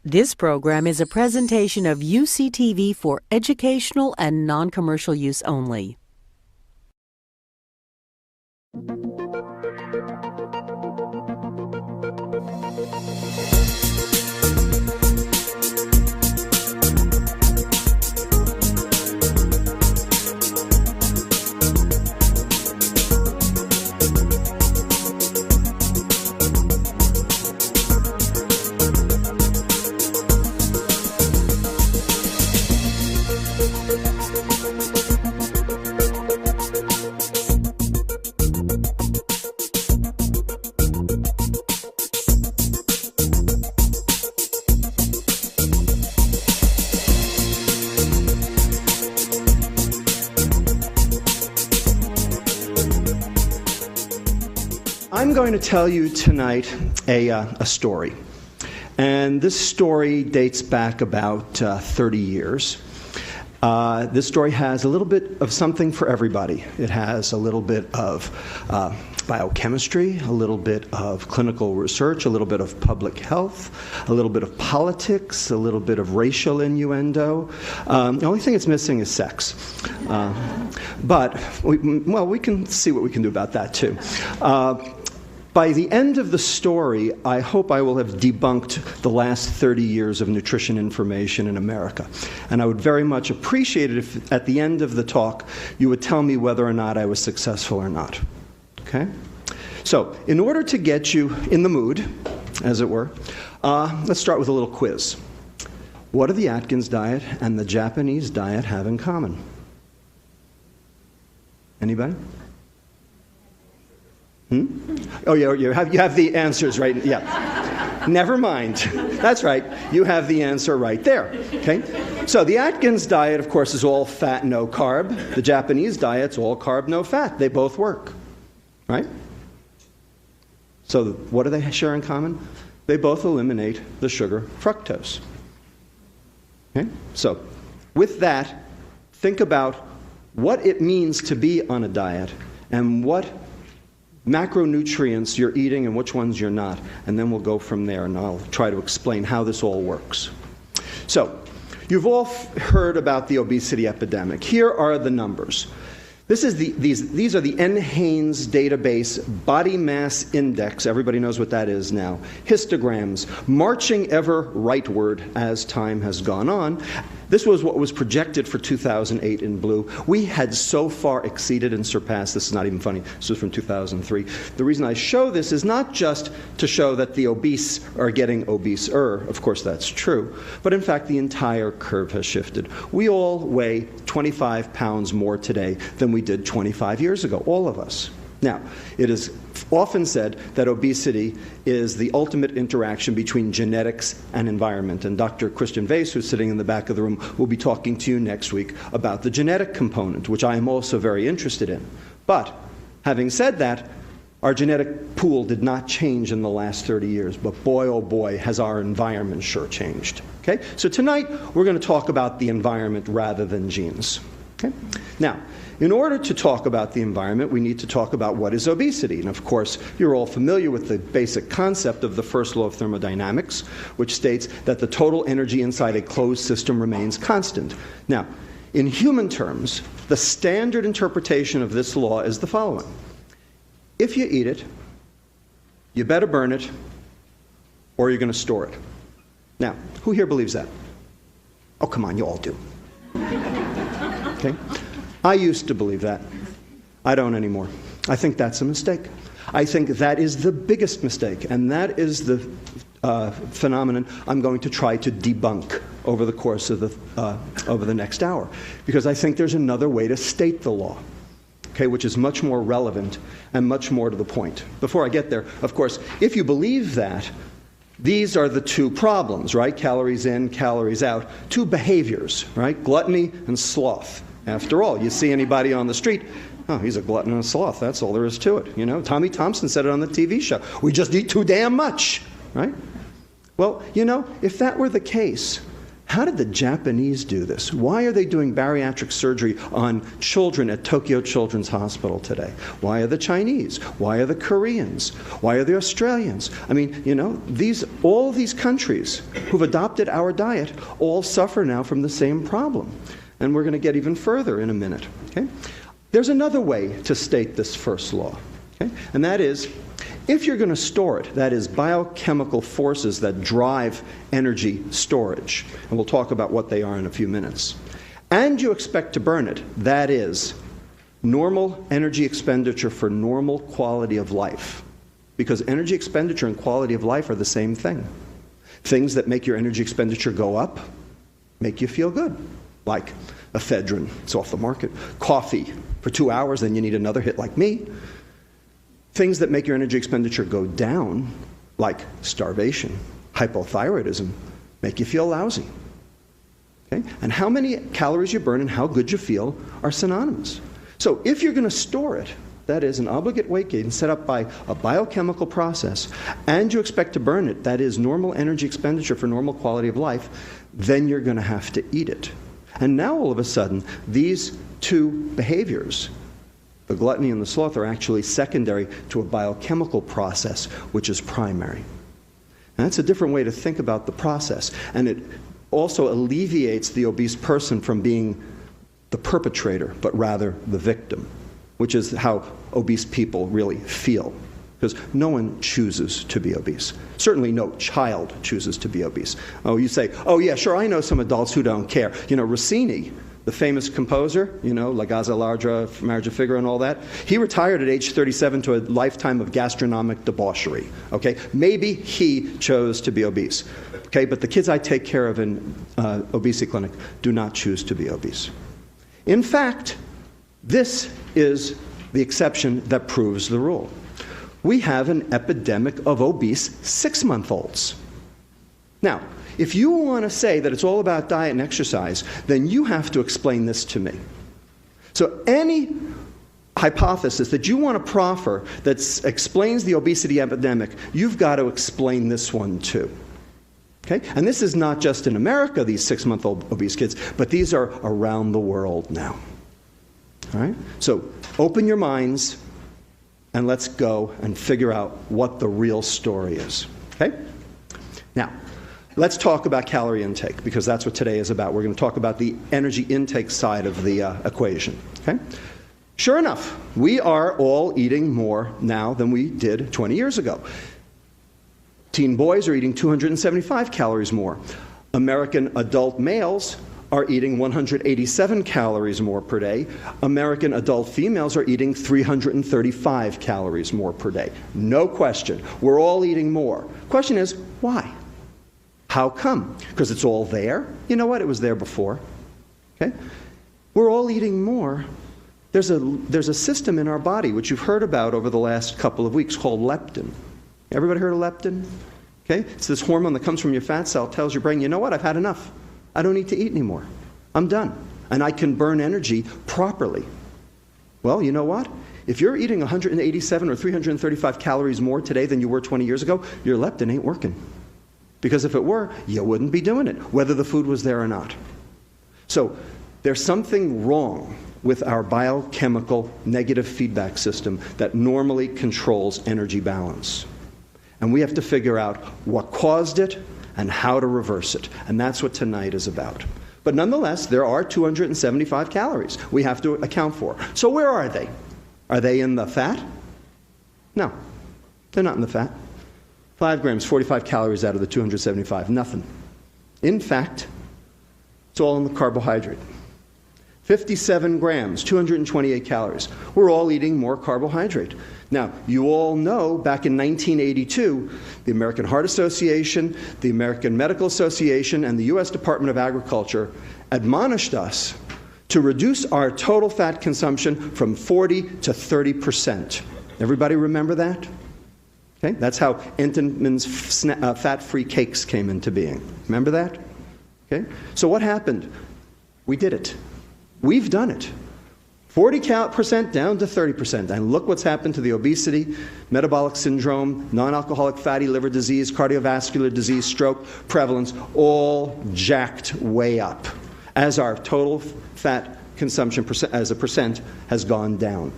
This program is a presentation of UCTV for educational and non-commercial use only. I'm going to tell you tonight a story. And this story dates back about 30 years. This story has a little bit of something for everybody. It has a little bit of biochemistry, a little bit of clinical research, a little bit of public health, a little bit of politics, a little bit of racial innuendo. The only thing it's missing is sex. But we can see what we can do about that too. By the end of the story, I hope I will have debunked the last 30 years of nutrition information in America. And I would very much appreciate it if at the end of the talk you would tell me whether or not I was successful or not. Okay? So, in order to get you in the mood, as it were, let's start with a little quiz. What do the Atkins diet and the Japanese diet have in common? Anybody? Oh, yeah, you have the answers right. Yeah. Never mind. That's right. You have the answer right there. Okay? So the Atkins diet, of course, is all fat, no carb. The Japanese diet's all carb, no fat. They both work. Right? So what do they share in common? They both eliminate the sugar fructose. Okay? So with that, think about what it means to be on a diet and what macronutrients you're eating and which ones you're not. And then we'll go from there, and I'll try to explain how this all works. So, you've all heard about the obesity epidemic. Here are the numbers. These are the NHANES database body mass index. Everybody knows what that is now. Histograms, marching ever rightward as time has gone on. This was what was projected for 2008 in blue. We had so far exceeded and surpassed. This is not even funny. This was from 2003. The reason I show this is not just to show that the obese are getting obeser. Of course, that's true. But in fact, the entire curve has shifted. We all weigh 25 pounds more today than we did 25 years ago, all of us. Now, it is often said that obesity is the ultimate interaction between genetics and environment. And Dr. Christian Weiss, who's sitting in the back of the room, will be talking to you next week about the genetic component, which I am also very interested in. But, having said that, our genetic pool did not change in the last 30 years. But boy, oh boy, has our environment sure changed. Okay? So tonight, we're going to talk about the environment rather than genes. Okay? Now, in order to talk about the environment, we need to talk about what is obesity. And of course, you're all familiar with the basic concept of the first law of thermodynamics, which states that the total energy inside a closed system remains constant. Now, in human terms, the standard interpretation of this law is the following. If you eat it, you better burn it, or you're going to store it. Now, who here believes that? Oh, come on, you all do. Okay? I used to believe that. I don't anymore. I think that's a mistake. I think that is the biggest mistake, and that is the phenomenon I'm going to try to debunk over the course of the next hour, because I think there's another way to state the law, okay, which is much more relevant and much more to the point. Before I get there, of course, if you believe that, these are the two problems, right? Calories in, calories out. Two behaviors, right? Gluttony and sloth. After all, you see anybody on the street, oh, he's a glutton and a sloth. That's all there is to it. You know, Tommy Thompson said it on the TV show. We just eat too damn much, right? Well, you know, if that were the case, How did the Japanese do this? Why are they doing bariatric surgery on children at Tokyo Children's Hospital today? Why are the Chinese? Why are the Koreans? Why are the Australians? I mean, you know, all these countries who've adopted our diet all suffer now from the same problem. And we're going to get even further in a minute. Okay? There's another way to state this first law, okay? And that is, if you're going to store it, that is, biochemical forces that drive energy storage, and we'll talk about what they are in a few minutes, and you expect to burn it, that is, normal energy expenditure for normal quality of life, because energy expenditure and quality of life are the same thing. Things that make your energy expenditure go up make you feel good, like ephedrine, it's off the market, coffee for 2 hours, then you need another hit like me. Things that make your energy expenditure go down, like starvation, hypothyroidism, make you feel lousy. Okay? And how many calories you burn and how good you feel are synonymous. So if you're going to store it, that is an obligate weight gain set up by a biochemical process, and you expect to burn it, that is normal energy expenditure for normal quality of life, then you're going to have to eat it. And now all of a sudden, these two behaviors, the gluttony and the sloth, are actually secondary to a biochemical process, which is primary. And that's a different way to think about the process. And it also alleviates the obese person from being the perpetrator, but rather the victim, which is how obese people really feel. Because no one chooses to be obese. Certainly no child chooses to be obese. Oh, you say, oh yeah, sure, I know some adults who don't care. You know, Rossini, the famous composer, you know, La Gazza Ladra, Marriage of Figaro and all that, he retired at age 37 to a lifetime of gastronomic debauchery, okay? Maybe he chose to be obese, okay? But the kids I take care of in obesity clinic do not choose to be obese. In fact, this is the exception that proves the rule. We have an epidemic of obese 6-month-olds. Now, if you want to say that it's all about diet and exercise, then you have to explain this to me. So any hypothesis that you want to proffer that explains the obesity epidemic, you've got to explain this one too. Okay? And this is not just in America, these 6-month-old obese kids, but these are around the world now. All right? So open your minds and let's go and figure out what the real story is. Okay? Now, let's talk about calorie intake, because that's what today is about. We're going to talk about the energy intake side of the equation. Okay? Sure enough, we are all eating more now than we did 20 years ago. Teen boys are eating 275 calories more. American adult males are eating 187 calories more per day. American adult females are eating 335 calories more per day. No question. We're all eating more. Question is, why? How come? Because it's all there? You know what? It was there before. Okay? We're all eating more. There's a system in our body, which you've heard about over the last couple of weeks, called leptin. Everybody heard of leptin? Okay? It's this hormone that comes from your fat cell, tells your brain, you know what? I've had enough. I don't need to eat anymore. I'm done. And I can burn energy properly. Well, you know what? If you're eating 187 or 335 calories more today than you were 20 years ago, your leptin ain't working. Because if it were, you wouldn't be doing it, whether the food was there or not. So there's something wrong with our biochemical negative feedback system that normally controls energy balance. And we have to figure out what caused it and how to reverse it. And that's what tonight is about. But nonetheless, there are 275 calories we have to account for. So where are they? Are they in the fat? No, they're not in the fat. 5 grams, 45 calories out of the 275, nothing. In fact, it's all in the carbohydrate. 57 grams, 228 calories. We're all eating more carbohydrate. Now, you all know back in 1982, the American Heart Association, the American Medical Association, and the U.S. Department of Agriculture admonished us to reduce our total fat consumption from 40 to 30%. Everybody remember that? Okay? That's how Entenmann's fat-free cakes came into being. Remember that? Okay? So what happened? We did it. We've done it. 40% down to 30%. And look what's happened to the obesity, metabolic syndrome, non-alcoholic fatty liver disease, cardiovascular disease, stroke, prevalence, all jacked way up as our total fat consumption as a percent has gone down.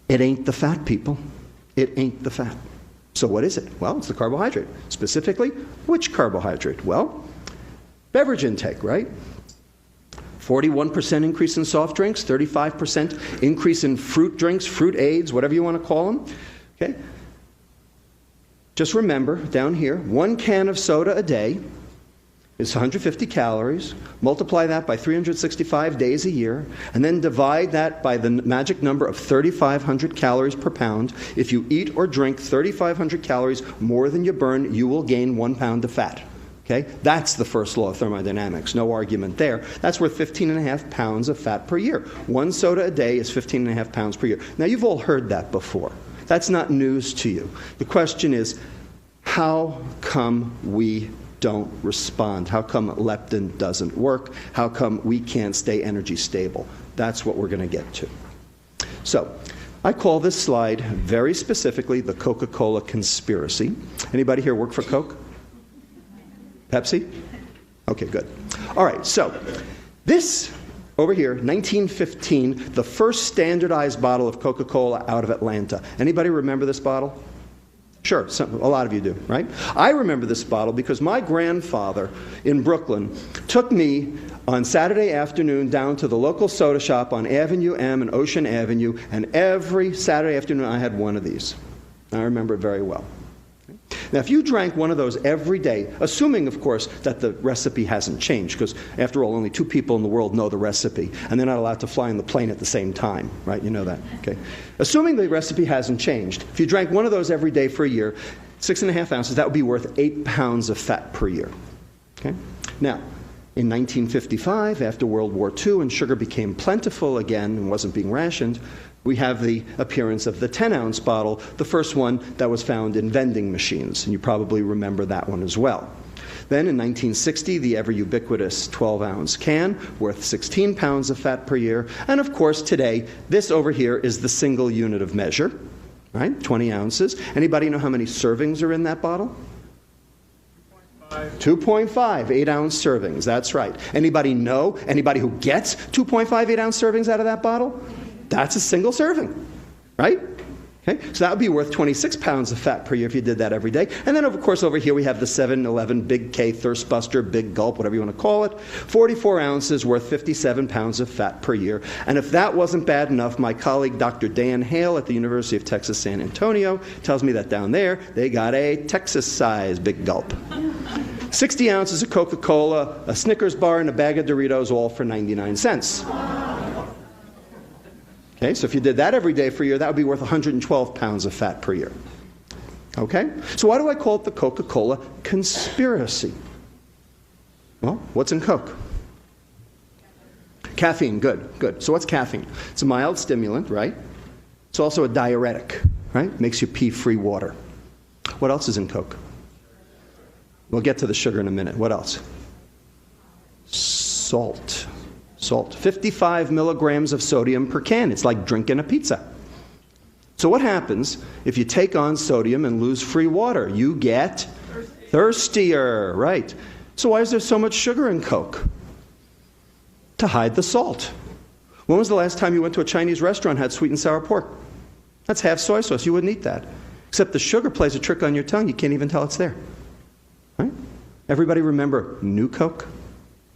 It ain't the fat, people. It ain't the fat. So what is it? Well, it's the carbohydrate. Specifically, which carbohydrate? Well, beverage intake, right? 41% increase in soft drinks, 35% increase in fruit drinks, fruit aids, whatever you want to call them. Okay? Just remember, down here, 1 can of soda a day is 150 calories. Multiply that by 365 days a year, and then divide that by the magic number of 3,500 calories per pound. If you eat or drink 3,500 calories more than you burn, you will gain 1 pound of fat. Okay? That's the first law of thermodynamics. No argument there. That's worth 15.5 pounds of fat per year. 1 soda a day is 15.5 pounds per year. Now, you've all heard that before. That's not news to you. The question is, how come we don't respond? How come leptin doesn't work? How come we can't stay energy stable? That's what we're going to get to. So, I call this slide very specifically the Coca-Cola conspiracy. Anybody here work for Coke? Pepsi? Okay, good. All right, so this over here, 1915, the first standardized bottle of Coca-Cola out of Atlanta. Anybody remember this bottle? Sure, a lot of you do, right? I remember this bottle because my grandfather in Brooklyn took me on Saturday afternoon down to the local soda shop on Avenue M and Ocean Avenue, and every Saturday afternoon I had one of these. I remember it very well. Now, if you drank one of those every day, assuming, of course, that the recipe hasn't changed, because after all, only 2 people in the world know the recipe, and they're not allowed to fly on the plane at the same time, right? You know that, okay? Assuming the recipe hasn't changed, if you drank one of those every day for a year, 6.5 ounces, that would be worth 8 pounds of fat per year, okay? Now, in 1955, after World War II, and sugar became plentiful again and wasn't being rationed, we have the appearance of the 10-ounce bottle, the first one that was found in vending machines, and you probably remember that one as well. Then in 1960, the ever-ubiquitous 12-ounce can, worth 16 pounds of fat per year. And of course, today, this over here is the single unit of measure, right? 20 ounces. Anybody know how many servings are in that bottle? 2.5 8-ounce servings, that's right. Anybody know? Anybody who gets 2.5 8-ounce servings out of that bottle? That's a single serving, right? Okay, so that would be worth 26 pounds of fat per year if you did that every day. And then, of course, over here we have the 7-Eleven Big K Thirst Buster, Big Gulp, whatever you want to call it. 44 ounces worth 57 pounds of fat per year. And if that wasn't bad enough, my colleague Dr. Dan Hale at the University of Texas San Antonio tells me that down there they got a Texas-sized Big Gulp. 60 ounces of Coca-Cola, a Snickers bar, and a bag of Doritos, all for 99 cents. Okay, so if you did that every day for a year, that would be worth 112 pounds of fat per year. Okay? So why do I call it the Coca-Cola conspiracy? Well, what's in Coke? Caffeine, good. So what's caffeine? It's a mild stimulant, right? It's also a diuretic, right? Makes you pee free water. What else is in Coke? We'll get to the sugar in a minute. What else? Salt. 55 milligrams of sodium per can. It's like drinking a pizza. So what happens if you take on sodium and lose free water? You get thirstier, right? So why is there so much sugar in Coke? To hide the salt. When was the last time you went to a Chinese restaurant and had sweet and sour pork? That's half soy sauce. You wouldn't eat that. Except the sugar plays a trick on your tongue. You can't even tell it's there. Right? Everybody remember New Coke?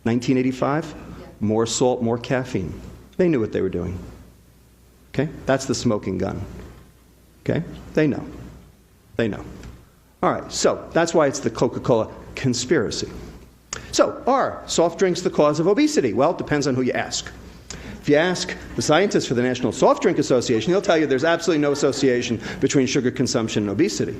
1985? More salt, more caffeine. They knew what they were doing. Okay? That's the smoking gun. Okay? They know. They know. All right, so that's why it's the Coca-Cola conspiracy. So, are soft drinks the cause of obesity? Well, it depends on who you ask. If you ask the scientists for the National Soft Drink Association, he'll tell you there's absolutely no association between sugar consumption and obesity.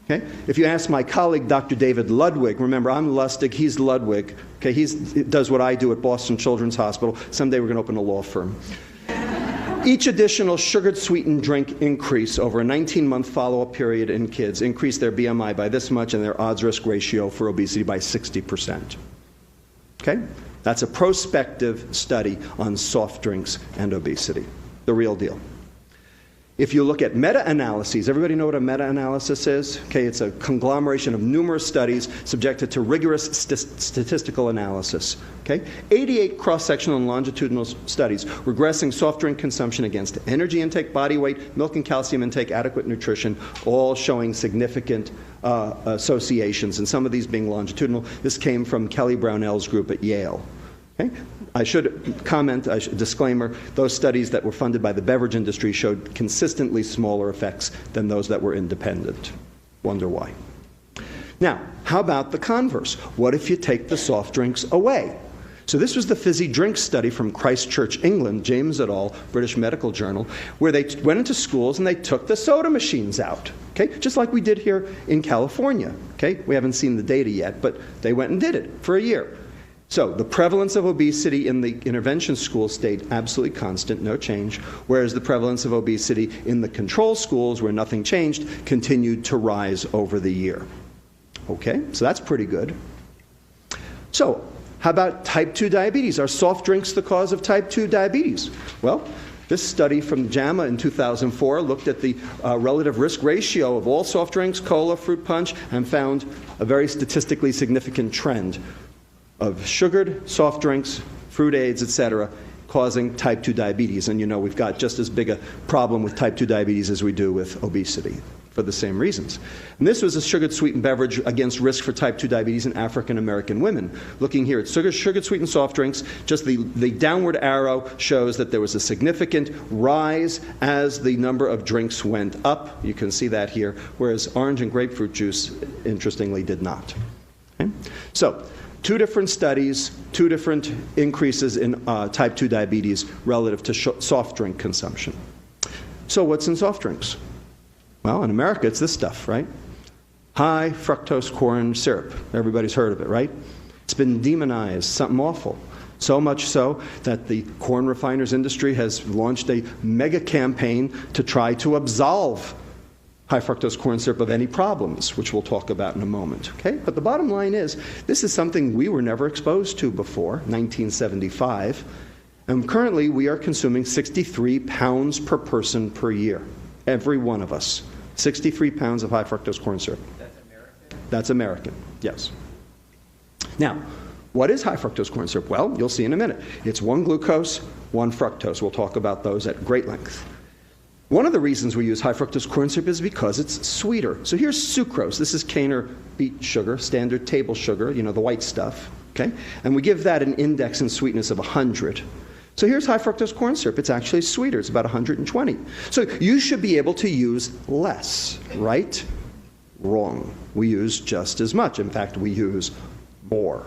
Okay? If you ask my colleague, Dr. David Ludwig, remember, I'm Lustig, he's Ludwig. Okay? He does what I do at Boston Children's Hospital. Someday we're going to open a law firm. Each additional sugared sweetened drink increase over a 19-month follow-up period in kids increased their BMI by this much and their odds-risk ratio for obesity by 60%. Okay? That's a prospective study on soft drinks and obesity. the real deal. If you look at meta-analyses, everybody know what a meta-analysis is? Okay, it's a conglomeration of numerous studies subjected to rigorous statistical analysis. Okay, 88 cross-sectional and longitudinal studies regressing soft drink consumption against energy intake, body weight, milk and calcium intake, adequate nutrition, all showing significant associations, and some of these being longitudinal. This came from Kelly Brownell's group at Yale. Okay? I should comment, disclaimer, those studies that were funded by the beverage industry showed consistently smaller effects than those that were independent. Wonder why. Now, how about the converse? What if you take the soft drinks away? So this was the fizzy drink study from Christchurch, England, James et al., British Medical Journal, where they went into schools and they took the soda machines out. Okay? Just like we did here in California. Okay? We haven't seen the data yet, but they went and did it for a year. So the prevalence of obesity in the intervention schools stayed absolutely constant, no change, whereas the prevalence of obesity in the control schools, where nothing changed, continued to rise over the year. Okay, so that's pretty good. So how about type 2 diabetes? Are soft drinks the cause of type 2 diabetes? Well, this study from JAMA in 2004 looked at the relative risk ratio of all soft drinks, cola, fruit punch, and found a very statistically significant trend of sugared soft drinks, fruit aids, etc., causing type 2 diabetes. And you know we've got just as big a problem with type 2 diabetes as we do with obesity for the same reasons. And this was a sugared sweetened beverage against risk for type 2 diabetes in African American women. Looking here at sugared sweetened soft drinks, just the downward arrow shows that there was a significant rise as the number of drinks went up. You can see that here, whereas orange and grapefruit juice, interestingly, did not. Okay? So, two different studies, two different increases in type 2 diabetes relative to soft drink consumption. So what's in soft drinks? Well, in America, it's this stuff, right? High fructose corn syrup. Everybody's heard of it, right? It's been demonized, something awful. So much so that the corn refiners industry has launched a mega campaign to try to absolve high fructose corn syrup of any problems, which we'll talk about in a moment. Okay? But the bottom line is, this is something we were never exposed to before, 1975, and currently we are consuming 63 pounds per person per year. Every one of us. 63 pounds of high fructose corn syrup. That's American? That's American, yes. Now, what is high fructose corn syrup? Well, you'll see in a minute. It's 1 glucose, 1 fructose. We'll talk about those at great length. One of the reasons we use high fructose corn syrup is because it's sweeter. So here's sucrose. This is cane or beet sugar, standard table sugar, you know, the white stuff. Okay? And we give that an index in sweetness of 100. So here's high fructose corn syrup. It's actually sweeter. It's about 120. So you should be able to use less, right? Wrong. We use just as much. In fact, we use more.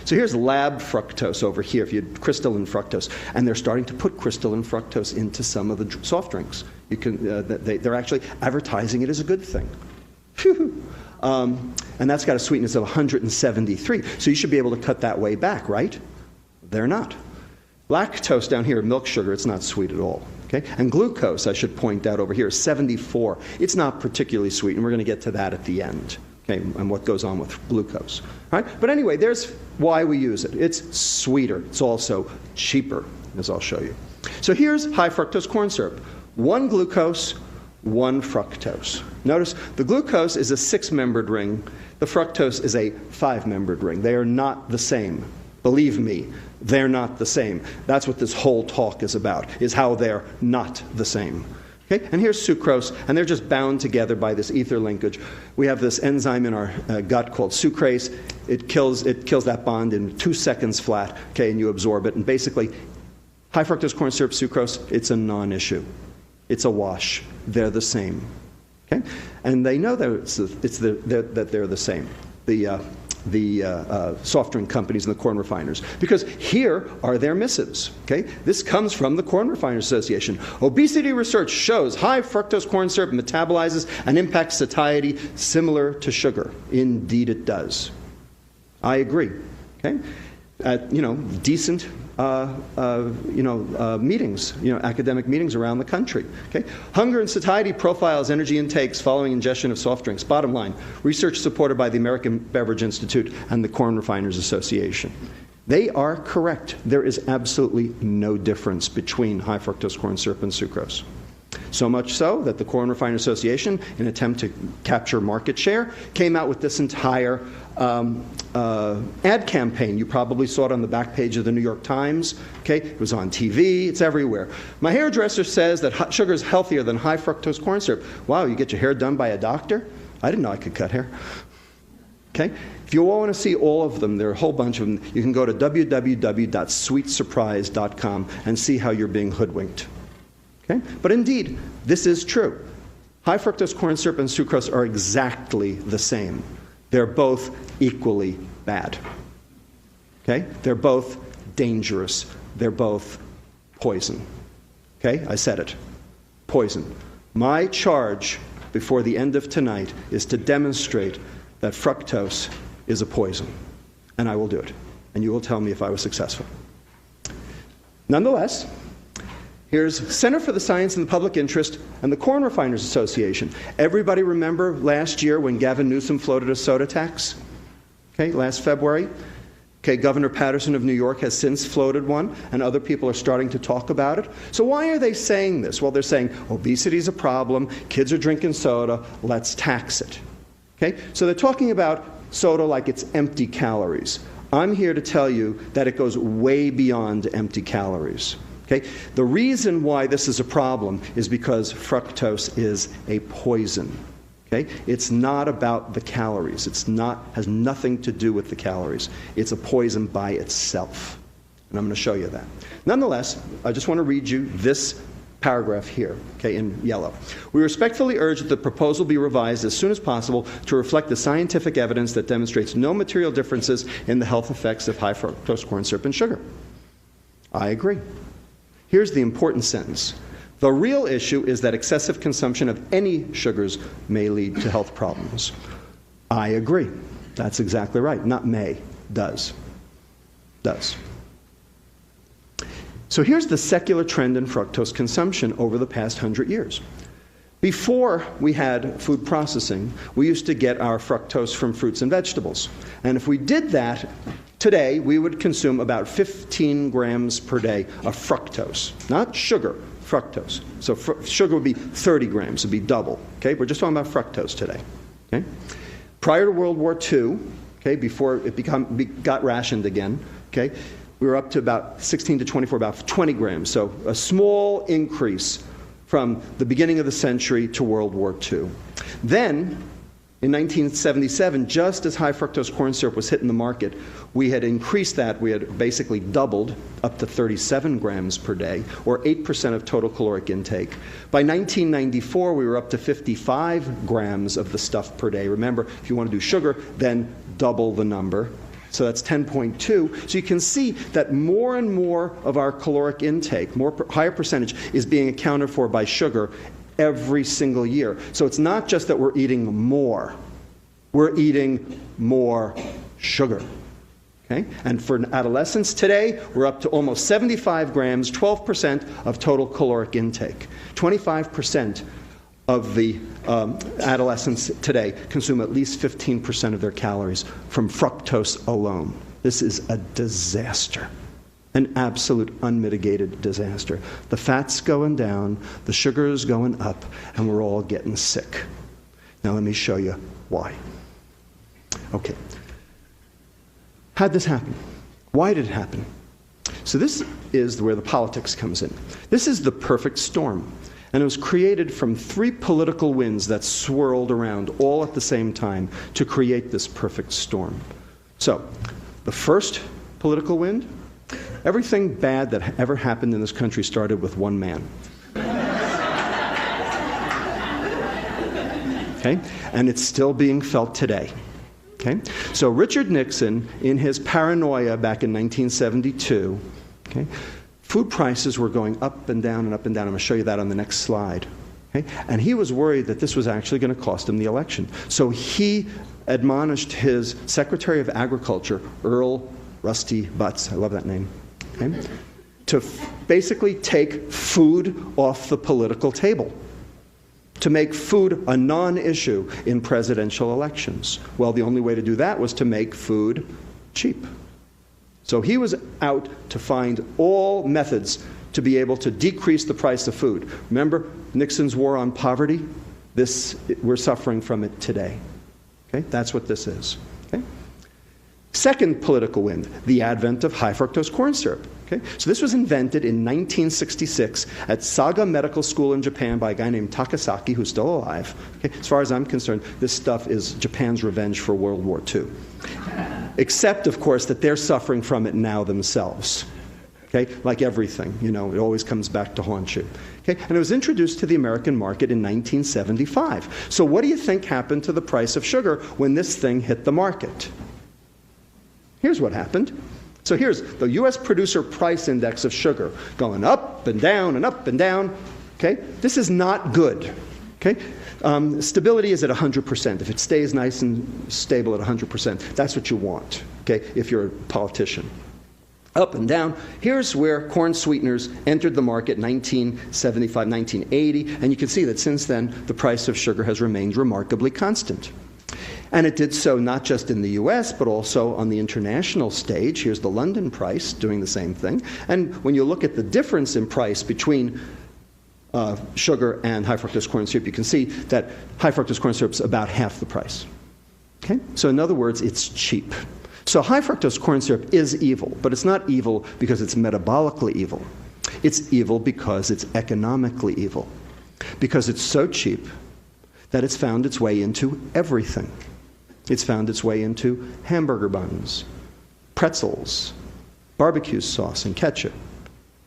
So here's lab fructose over here, if you had crystalline fructose, and they're starting to put crystalline fructose into some of the soft drinks. You can, they're actually advertising it as a good thing. And that's got a sweetness of 173. So you should be able to cut that way back, right? They're not. Lactose down here, milk sugar, it's not sweet at all. Okay? And glucose, I should point out over here, is 74. It's not particularly sweet, and we're going to get to that at the end. Okay, and what goes on with glucose. All right? But anyway, there's why we use it. It's sweeter. It's also cheaper, as I'll show you. So here's high fructose corn syrup. 1 glucose, 1 fructose. Notice the glucose is a 6-membered ring. The fructose is a 5-membered ring. They are not the same. Believe me, they're not the same. That's what this whole talk is about, is how they're not the same. Okay? And here's sucrose, and they're just bound together by this ether linkage. We have this enzyme in our gut called sucrase. It kills that bond in 2 seconds flat, okay, and you absorb it. And basically, high fructose corn syrup, sucrose, it's a non-issue. It's a wash. They're the same. Okay? And they know that that they're the same. The soft drink companies and the corn refiners, because here are their missives. Okay, this comes from the Corn Refiners Association. Obesity research shows high fructose corn syrup metabolizes and impacts satiety similar to sugar. Indeed, it does. I agree. Okay, decent meetings, academic meetings around the country. Okay? Hunger and satiety profiles energy intakes following ingestion of soft drinks. Bottom line, research supported by the American Beverage Institute and the Corn Refiners Association. They are correct. There is absolutely no difference between high fructose corn syrup and sucrose. So much so that the Corn Refiners Association, in an attempt to capture market share, came out with this entire ad campaign. You probably saw it on the back page of the New York Times. Okay, it was on TV. It's everywhere. My hairdresser says that sugar is healthier than high fructose corn syrup. Wow, you get your hair done by a doctor? I didn't know I could cut hair. Okay, if you all want to see all of them, there are a whole bunch of them. You can go to www.sweetsurprise.com and see how you're being hoodwinked. Okay? But indeed, this is true. High fructose corn syrup and sucrose are exactly the same. They're both equally bad. Okay? They're both dangerous. They're both poison. Okay? I said it. Poison. My charge before the end of tonight is to demonstrate that fructose is a poison. And I will do it. And you will tell me if I was successful. Nonetheless, here's Center for the Science and the Public Interest and the Corn Refiners Association. Everybody remember last year when Gavin Newsom floated a soda tax? Okay, last February. Okay, Governor Patterson of New York has since floated one, and other people are starting to talk about it. So why are they saying this? Well, they're saying obesity is a problem, kids are drinking soda, let's tax it. Okay, so they're talking about soda like it's empty calories. I'm here to tell you that it goes way beyond empty calories. Okay? The reason why this is a problem is because fructose is a poison. Okay? It's not about the calories. Has nothing to do with the calories. It's a poison by itself. And I'm going to show you that. Nonetheless, I just want to read you this paragraph here, okay, in yellow. We respectfully urge that the proposal be revised as soon as possible to reflect the scientific evidence that demonstrates no material differences in the health effects of high fructose corn syrup and sugar. I agree. Here's the important sentence. The real issue is that excessive consumption of any sugars may lead to health problems. I agree. That's exactly right. Not may. Does. Does. So here's the secular trend in fructose consumption over the past 100 years. Before we had food processing, we used to get our fructose from fruits and vegetables. And if we did that, today we would consume about 15 grams per day of fructose. Not sugar, fructose. So sugar would be 30 grams, it would be double. Okay? We're just talking about fructose today. Okay? Prior to World War II, okay, before it got rationed again, okay, we were up to about 16 to 24, about 20 grams. So a small increase from the beginning of the century to World War II. Then, in 1977, just as high fructose corn syrup was hitting the market, we had increased that. We had basically doubled up to 37 grams per day, or 8% of total caloric intake. By 1994, we were up to 55 grams of the stuff per day. Remember, if you want to do sugar, then double the number. So that's 10.2. So you can see that more and more of our caloric intake, higher percentage, is being accounted for by sugar every single year. So it's not just that we're eating more. We're eating more sugar. Okay? And for adolescents today, we're up to almost 75 grams, 12% of total caloric intake. 25% of the adolescents today consume at least 15% of their calories from fructose alone. This is a disaster, an absolute unmitigated disaster. The fat's going down, the sugar is going up, and we're all getting sick. Now let me show you why. Okay. How'd this happen? Why did it happen? So this is where the politics comes in. This is the perfect storm. And it was created from 3 political winds that swirled around all at the same time to create this perfect storm. So, the first political wind, everything bad that ever happened in this country started with one man. Okay? And it's still being felt today. Okay? So Richard Nixon, in his paranoia back in 1972, okay, food prices were going up and down and up and down. I'm going to show you that on the next slide. Okay? And he was worried that this was actually going to cost him the election. So he admonished his Secretary of Agriculture, Earl Rusty Butz, I love that name, okay, to basically take food off the political table, to make food a non-issue in presidential elections. Well, the only way to do that was to make food cheap. So he was out to find all methods to be able to decrease the price of food. Remember Nixon's war on poverty? We're suffering from it today. Okay? That's what this is. Okay? Second political wind, the advent of high fructose corn syrup. Okay? So this was invented in 1966 at Saga Medical School in Japan by a guy named Takasaki, who's still alive. Okay? As far as I'm concerned, this stuff is Japan's revenge for World War II. Except, of course, that they're suffering from it now themselves. Okay? Like everything, it always comes back to haunt you. Okay? And it was introduced to the American market in 1975. So what do you think happened to the price of sugar when this thing hit the market? Here's what happened. So here's the U.S. producer price index of sugar going up and down and up and down. Okay? This is not good. Okay? Stability is at 100%. If it stays nice and stable at 100%, that's what you want, okay, if you're a politician. Up and down. Here's where corn sweeteners entered the market in 1975, 1980, and you can see that since then the price of sugar has remained remarkably constant. And it did so not just in the U.S., but also on the international stage. Here's the London price doing the same thing. And when you look at the difference in price between sugar and high fructose corn syrup, you can see that high fructose corn syrup is about half the price. Okay? So in other words, it's cheap. So high fructose corn syrup is evil, but it's not evil because it's metabolically evil. It's evil because it's economically evil. Because it's so cheap that it's found its way into everything. It's found its way into hamburger buns, pretzels, barbecue sauce, and ketchup.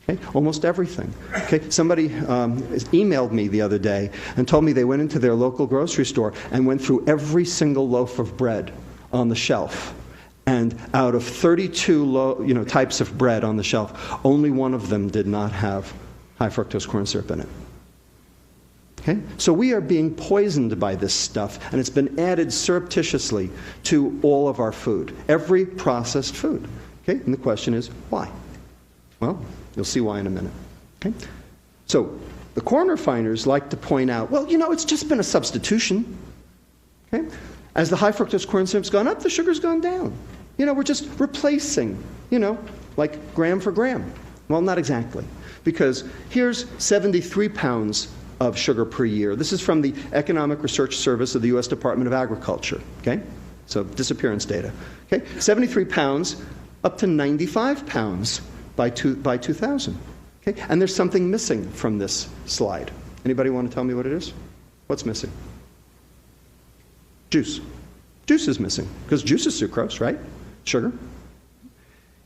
Okay? Almost everything. Okay? Somebody emailed me the other day and told me they went into their local grocery store and went through every single loaf of bread on the shelf. And out of 32 types of bread on the shelf, only one of them did not have high fructose corn syrup in it. Okay? So we are being poisoned by this stuff, and it's been added surreptitiously to all of our food, every processed food. Okay? And the question is, why? Well, you'll see why in a minute. Okay? So the corn refiners like to point out, well, it's just been a substitution. Okay? As the high fructose corn syrup's gone up, the sugar's gone down. We're just replacing, like gram for gram. Well, not exactly. Because here's 73 pounds of sugar per year. This is from the Economic Research Service of the U.S. Department of Agriculture. Okay? So disappearance data. Okay? 73 pounds up to 95 pounds by 2000. Okay? And there's something missing from this slide. Anybody want to tell me what it is? What's missing? Juice. Juice is missing, because juice is sucrose, right? Sugar.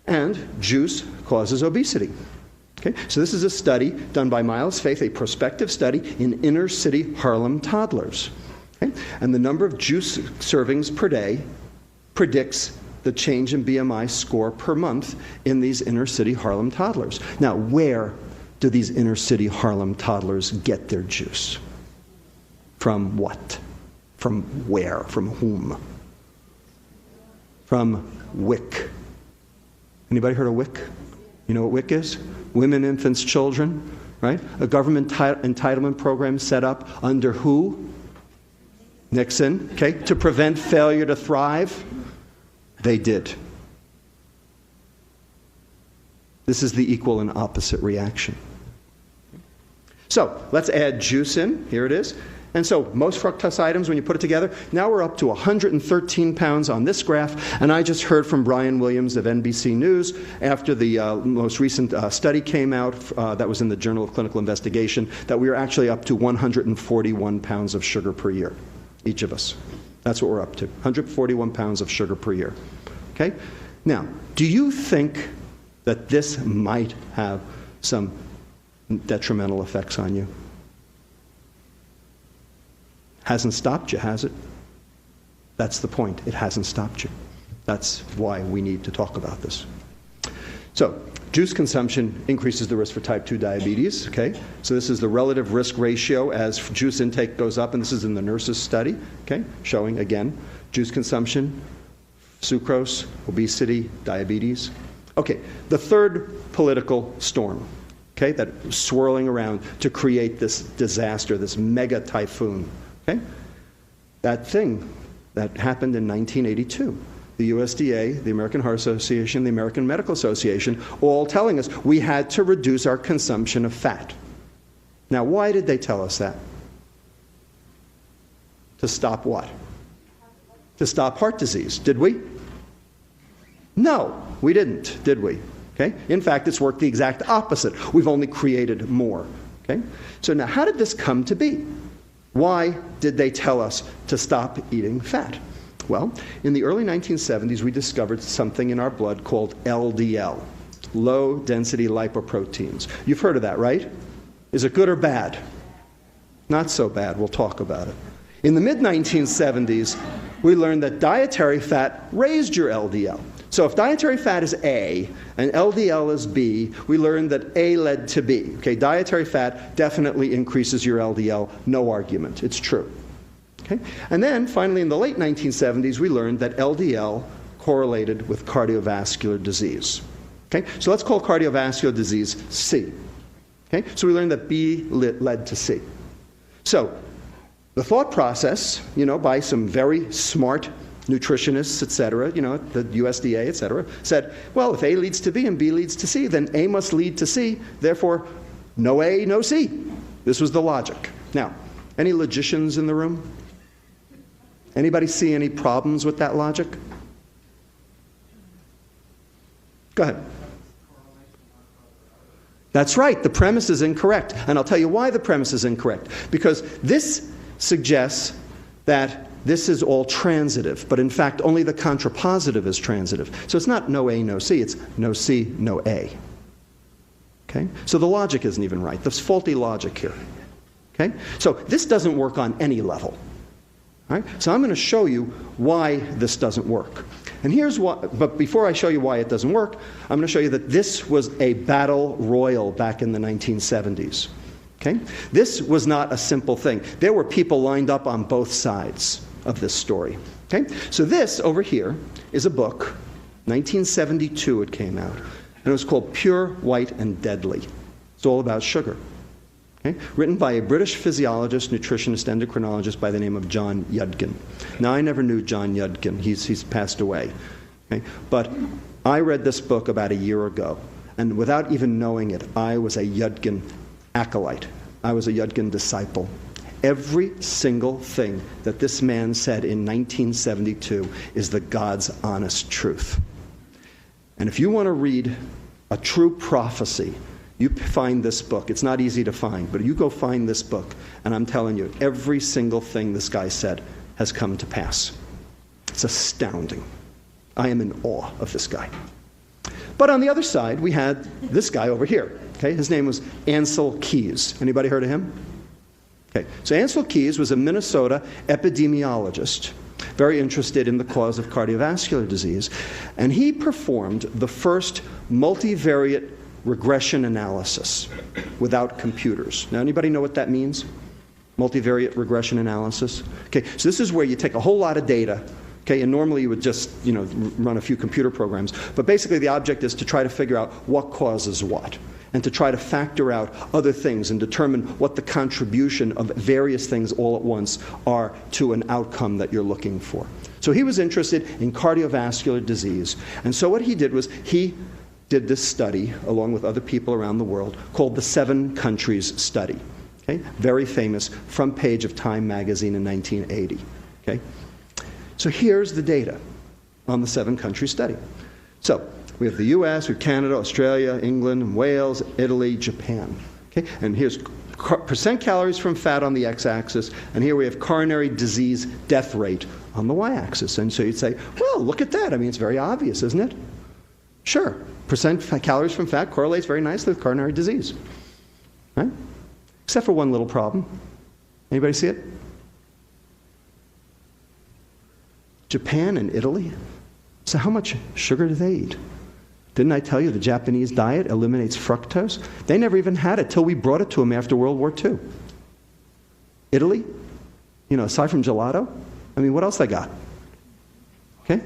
And juice causes obesity. Okay? So this is a study done by Miles Faith, a prospective study in inner-city Harlem toddlers. Okay? And the number of juice servings per day predicts the change in BMI score per month in these inner-city Harlem toddlers. Now, where do these inner-city Harlem toddlers get their juice? From what? From where? From whom? From WIC. Anybody heard of WIC? You know what WIC is? Women, infants, children, right? A government entitlement program set up under who? Nixon, okay? To prevent failure to thrive. They did. This is the equal and opposite reaction. So let's add juice in. Here it is. And so most fructose items, when you put it together, now we're up to 113 pounds on this graph. And I just heard from Brian Williams of NBC News after the most recent study came out that was in the Journal of Clinical Investigation that we are actually up to 141 pounds of sugar per year, each of us. That's what we're up to, 141 pounds of sugar per year. Okay? Now, do you think that this might have some detrimental effects on you? Hasn't stopped you, has it? That's the point. It hasn't stopped you. That's why we need to talk about this. So, juice consumption increases the risk for type 2 diabetes, okay? So this is the relative risk ratio as juice intake goes up, and this is in the nurses' study, okay? Showing, again, juice consumption, sucrose, obesity, diabetes. Okay, the third political storm, okay, that's swirling around to create this disaster, this mega typhoon. Okay? That thing that happened in 1982, the USDA, the American Heart Association, the American Medical Association, all telling us we had to reduce our consumption of fat. Now, why did they tell us that? To stop what? To stop heart disease. Did we? No, we didn't, did we? Okay? In fact, it's worked the exact opposite. We've only created more. Okay? So now, how did this come to be? Why did they tell us to stop eating fat? Well, in the early 1970s, we discovered something in our blood called LDL, low-density lipoproteins. You've heard of that, right? Is it good or bad? Not so bad. We'll talk about it. In the mid-1970s, we learned that dietary fat raised your LDL. So if dietary fat is A and LDL is B, we learned that A led to B. Okay, dietary fat definitely increases your LDL, no argument. It's true. Okay? And then finally in the late 1970s, we learned that LDL correlated with cardiovascular disease. Okay? So let's call cardiovascular disease C. Okay? So we learned that B led to C. So the thought process, by some very smart nutritionists, et cetera, the USDA, et cetera, said, well, if A leads to B and B leads to C, then A must lead to C, therefore, no A, no C. This was the logic. Now, any logicians in the room? Anybody see any problems with that logic? Go ahead. That's right, the premise is incorrect. And I'll tell you why the premise is incorrect. Because this suggests that this is all transitive, but in fact only the contrapositive is transitive. So it's not no A, no C, it's no C, no A. Okay? So the logic isn't even right. There's faulty logic here. Okay? So this doesn't work on any level. All right? So I'm going to show you why this doesn't work. And here's what, but before I show you why it doesn't work, I'm going to show you that this was a battle royal back in the 1970s. Okay? This was not a simple thing. There were people lined up on both sides of this story. Okay? So this over here is a book, 1972 it came out, and it was called Pure, White, and Deadly. It's all about sugar. Okay? Written by a British physiologist, nutritionist, endocrinologist by the name of John Yudkin. Now, I never knew John Yudkin. He's passed away. Okay? But I read this book about a year ago, and without even knowing it, I was a Yudkin acolyte. I was a Yudkin disciple. Every single thing that this man said in 1972 is the God's honest truth. And if you want to read a true prophecy, you find this book. It's not easy to find, but you go find this book, and I'm telling you, every single thing this guy said has come to pass. It's astounding. I am in awe of this guy. But on the other side, we had this guy over here. Okay? His name was Ancel Keys. Anybody heard of him? Okay. So Ancel Keys was a Minnesota epidemiologist, very interested in the cause of cardiovascular disease, and he performed the first multivariate regression analysis without computers. Now, anybody know what that means? Multivariate regression analysis? Okay, so this is where you take a whole lot of data. Okay, and normally you would just, run a few computer programs. But basically the object is to try to figure out what causes what, and to try to factor out other things and determine what the contribution of various things all at once are to an outcome that you're looking for. So he was interested in cardiovascular disease. And so what he did was he did this study, along with other people around the world, called the 7 Countries Study. Okay? Very famous, front page of Time magazine in 1980. Okay? So here's the data on the 7 Countries Study. So we have the US, we have Canada, Australia, England, Wales, Italy, Japan. Okay? And here's percent calories from fat on the x-axis, and here we have coronary disease death rate on the y-axis. And so you'd say, well, look at that. I mean, it's very obvious, isn't it? Sure. Percent calories from fat correlates very nicely with coronary disease. Right? Except for one little problem. Anybody see it? Japan and Italy. So how much sugar do they eat? Didn't I tell you the Japanese diet eliminates fructose? They never even had it till we brought it to them after World War II. Italy, aside from gelato, I mean, what else they got? Okay?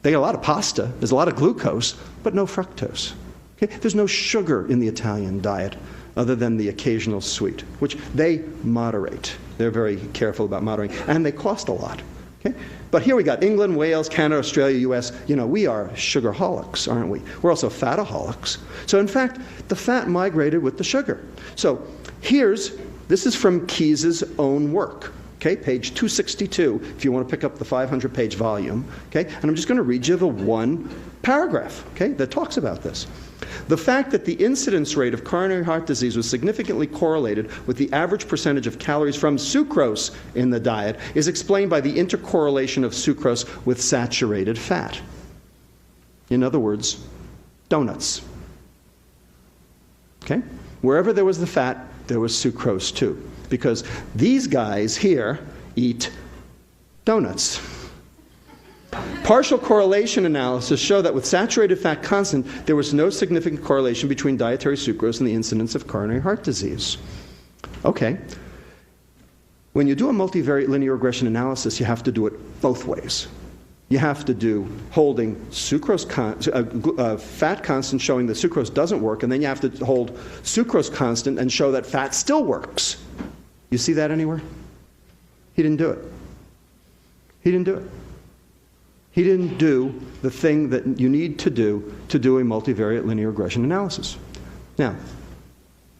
They got a lot of pasta, there's a lot of glucose, but no fructose. Okay? There's no sugar in the Italian diet other than the occasional sweet, which they moderate. They're very careful about moderating, and they cost a lot. Okay? But here we got England, Wales, Canada, Australia, US. You know, we are sugarholics, aren't we? We're also fataholics. So in fact, the fat migrated with the sugar. So this is from Keyes's own work. Okay, page 262, if you want to pick up the 500-page volume. Okay, and I'm just going to read you the one paragraph, okay, that talks about this. The fact that the incidence rate of coronary heart disease was significantly correlated with the average percentage of calories from sucrose in the diet is explained by the intercorrelation of sucrose with saturated fat. In other words, donuts. Okay? Wherever there was the fat, there was sucrose too. Because these guys here eat donuts. Partial correlation analysis show that with saturated fat constant, there was no significant correlation between dietary sucrose and the incidence of coronary heart disease. Okay. When you do a multivariate linear regression analysis, you have to do it both ways. You have to do holding sucrose fat constant showing that sucrose doesn't work, and then you have to hold sucrose constant and show that fat still works. You see that anywhere? He didn't do it. He didn't do it. He didn't do the thing that you need to do a multivariate linear regression analysis. Now,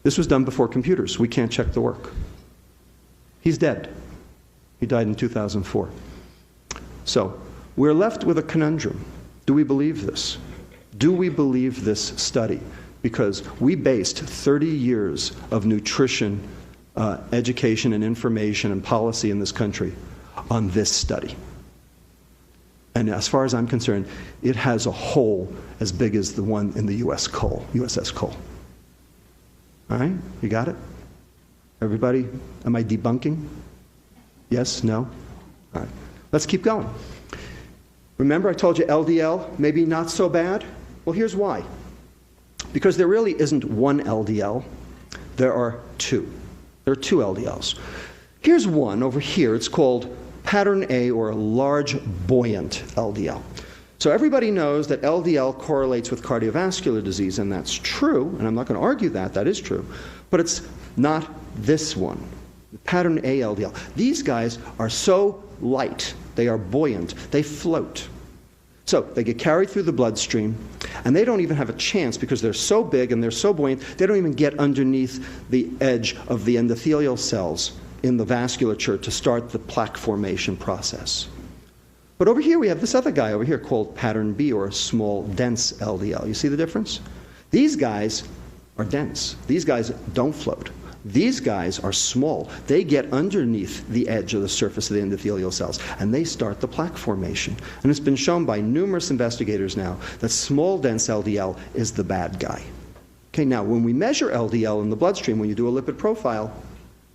this was done before computers. We can't check the work. He's dead. He died in 2004. So, we're left with a conundrum. Do we believe this? Do we believe this study? Because we based 30 years of nutrition, education and information and policy in this country on this study. And as far as I'm concerned, it has a hole as big as the one in the USS Cole. All right? You got it? Everybody, am I debunking? Yes? No? All right. Let's keep going. Remember I told you LDL, maybe not so bad? Well, here's why. Because there really isn't one LDL. There are two. There are two LDLs. Here's one over here. It's called pattern A, or a large buoyant LDL. So everybody knows that LDL correlates with cardiovascular disease, and that's true, and I'm not going to argue that. That is true. But it's not this one, the pattern A LDL. These guys are so light. They are buoyant. They float. So they get carried through the bloodstream, and they don't even have a chance because they're so big and they're so buoyant, they don't even get underneath the edge of the endothelial cells in the vasculature to start the plaque formation process. But over here we have this other guy over here called pattern B, or a small, dense LDL. You see the difference? These guys are dense. These guys don't float. These guys are small. They get underneath the edge of the surface of the endothelial cells, and they start the plaque formation. And it's been shown by numerous investigators now that small, dense LDL is the bad guy. Okay, now when we measure LDL in the bloodstream, when you do a lipid profile,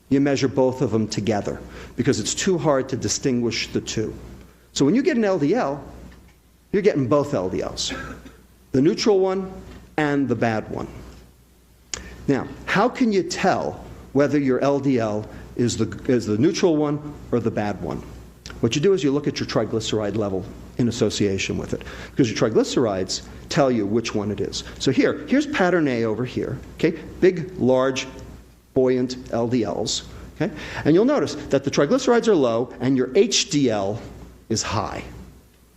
you measure both of them together because it's too hard to distinguish the two. So when you get an LDL, you're getting both LDLs, the neutral one and the bad one. Now, how can you tell whether your LDL is the neutral one or the bad one? What you do is you look at your triglyceride level in association with it, because your triglycerides tell you which one it is. So here's pattern A over here, okay? Big, large, buoyant LDLs, okay? And you'll notice that the triglycerides are low and your HDL is high.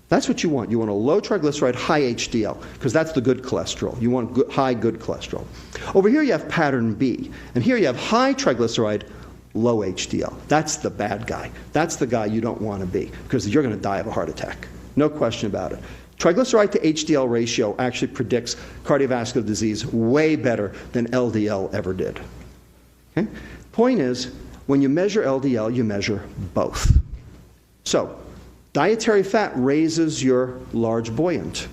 That's what you want. You want a low triglyceride, high HDL, because that's the good cholesterol. You want good, high good cholesterol. Over here you have pattern B, and here you have high triglyceride, low HDL. That's the bad guy. That's the guy you don't want to be, because you're going to die of a heart attack. No question about it. Triglyceride to HDL ratio actually predicts cardiovascular disease way better than LDL ever did. Okay? Point is, when you measure LDL, you measure both. So, dietary fat raises your large buoyant.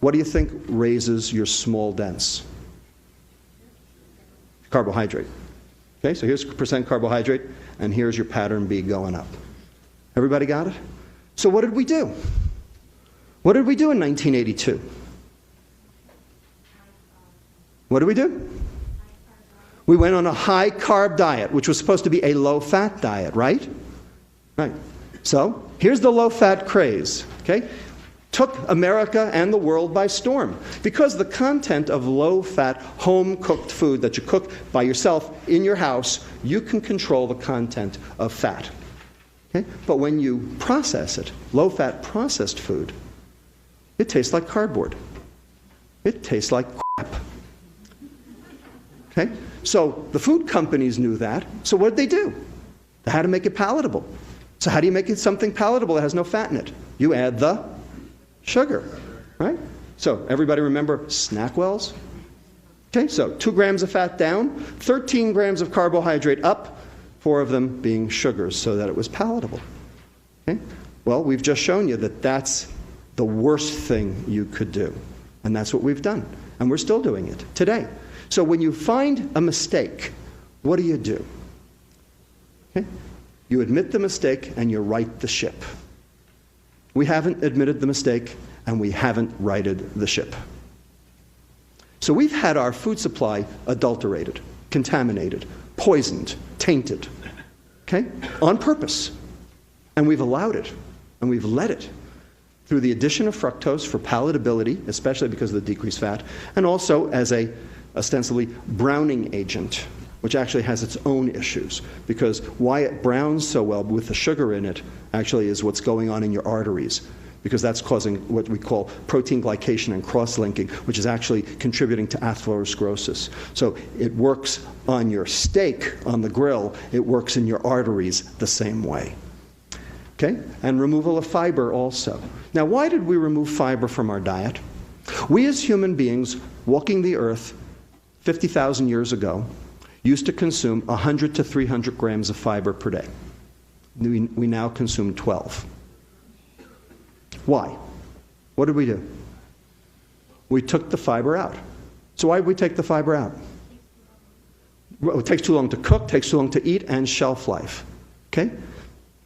What do you think raises your small dense? Carbohydrate. Okay, so here's percent carbohydrate, and here's your pattern B going up. Everybody got it? So what did we do? What did we do in 1982? What did we do? We went on a high-carb diet, which was supposed to be a low-fat diet, right? Right. So here's the low-fat craze, okay? Took America and the world by storm, because the content of low-fat, home-cooked food that you cook by yourself in your house, you can control the content of fat. Okay? But when you process it, low-fat processed food, it tastes like cardboard. It tastes like crap. Okay? So the food companies knew that. So what did they do? They had to make it palatable. So how do you make it something palatable that has no fat in it? You add the sugar, right? So everybody remember Snackwells? Okay, so 2 grams of fat down, 13 grams of carbohydrate up, 4 of them being sugars so that it was palatable. Okay? Well, we've just shown you that that's the worst thing you could do. And that's what we've done. And we're still doing it today. So when you find a mistake, what do? Okay? You admit the mistake and you right the ship. We haven't admitted the mistake and we haven't righted the ship. So we've had our food supply adulterated, contaminated, poisoned, tainted, okay, on purpose. And we've allowed it, and we've let it, through the addition of fructose for palatability, especially because of the decreased fat, and also as a ostensibly browning agent, which actually has its own issues, because why it browns so well with the sugar in it actually is what's going on in your arteries, because that's causing what we call protein glycation and cross-linking, which is actually contributing to atherosclerosis. So it works on your steak on the grill, it works in your arteries the same way. Okay? And removal of fiber also. Now, why did we remove fiber from our diet? We as human beings walking the earth 50,000 years ago used to consume 100 to 300 grams of fiber per day. We now consume 12. Why? What did we do? We took the fiber out. So why did we take the fiber out? Well, it takes too long to cook, takes too long to eat, and shelf life. Okay?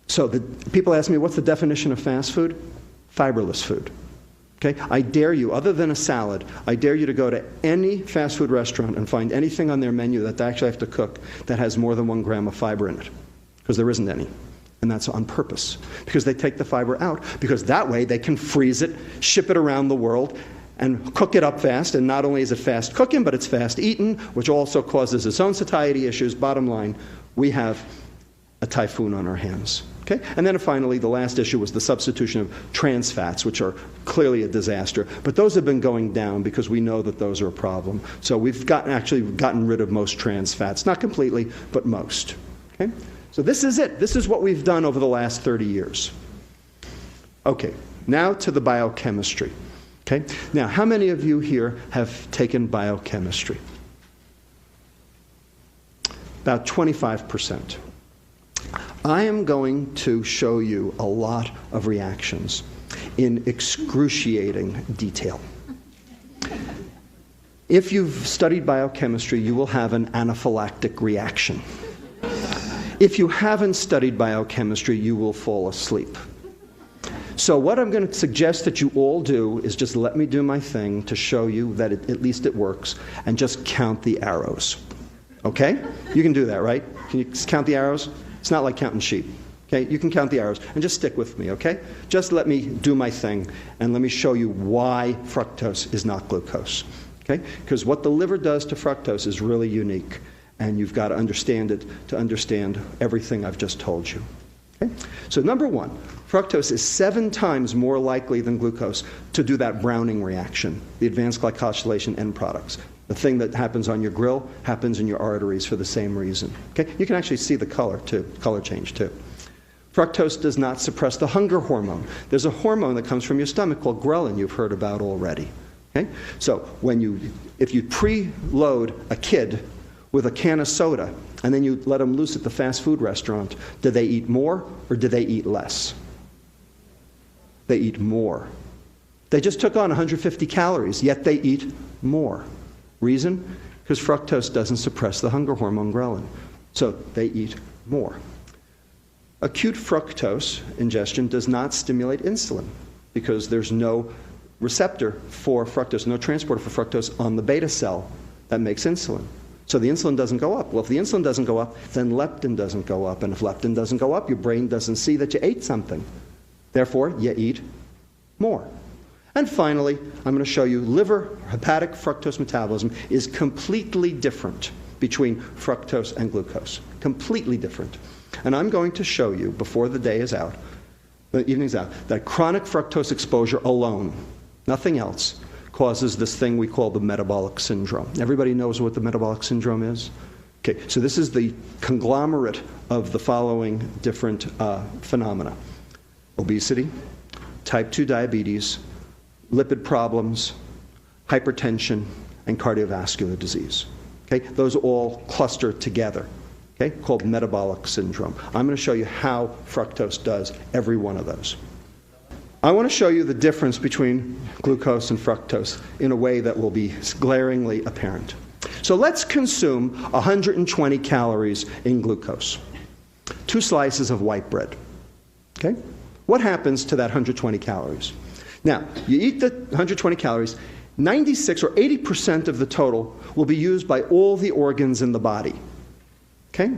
So people ask me, what's the definition of fast food? Fiberless food. Okay? I dare you, other than a salad, I dare you to go to any fast food restaurant and find anything on their menu that they actually have to cook that has more than 1 gram of fiber in it. Because there isn't any. And that's on purpose. Because they take the fiber out. Because that way they can freeze it, ship it around the world, and cook it up fast. And not only is it fast cooking, but it's fast eaten, which also causes its own satiety issues. Bottom line, we have a typhoon on our hands. Okay? And then finally, the last issue was the substitution of trans fats, which are clearly a disaster. But those have been going down because we know that those are a problem. So we've actually gotten rid of most trans fats. Not completely, but most. Okay? So this is it. This is what we've done over the last 30 years. Okay, now to the biochemistry. Okay? Now, how many of you here have taken biochemistry? About 25%. I am going to show you a lot of reactions in excruciating detail. If you've studied biochemistry, you will have an anaphylactic reaction. If you haven't studied biochemistry, you will fall asleep. So what I'm going to suggest that you all do is just let me do my thing to show you that at least it works, and just count the arrows. Okay? You can do that, right? Can you count the arrows? It's not like counting sheep. Okay? You can count the arrows, and just stick with me, okay? Just let me do my thing, and let me show you why fructose is not glucose. Okay? Because what the liver does to fructose is really unique. And you've got to understand it to understand everything I've just told you. Okay? So number one, fructose is 7 times more likely than glucose to do that browning reaction, the advanced glycosylation end products. The thing that happens on your grill happens in your arteries for the same reason. Okay? You can actually see the color change too. Fructose does not suppress the hunger hormone. There's a hormone that comes from your stomach called ghrelin you've heard about already. Okay? So if you preload a kid with a can of soda, and then you let them loose at the fast food restaurant, do they eat more or do they eat less? They eat more. They just took on 150 calories, yet they eat more. Reason? Because fructose doesn't suppress the hunger hormone ghrelin. So they eat more. Acute fructose ingestion does not stimulate insulin because there's no receptor for fructose, no transporter for fructose on the beta cell that makes insulin. So the insulin doesn't go up. Well, if the insulin doesn't go up, then leptin doesn't go up. And if leptin doesn't go up, your brain doesn't see that you ate something. Therefore, you eat more. And finally, I'm going to show you liver hepatic fructose metabolism is completely different between fructose and glucose. Completely different. And I'm going to show you, before the day is out, the evening's out, that chronic fructose exposure alone, nothing else, causes this thing we call the metabolic syndrome. Everybody knows what the metabolic syndrome is? Okay, so this is the conglomerate of the following different phenomena: obesity, type 2 diabetes, lipid problems, hypertension, and cardiovascular disease. Okay, those all cluster together, okay, called metabolic syndrome. I'm going to show you how fructose does every one of those. I want to show you the difference between glucose and fructose in a way that will be glaringly apparent. So let's consume 120 calories in glucose. 2 slices of white bread. Okay? What happens to that 120 calories? Now, you eat the 120 calories, 96 or 80% of the total will be used by all the organs in the body. Okay?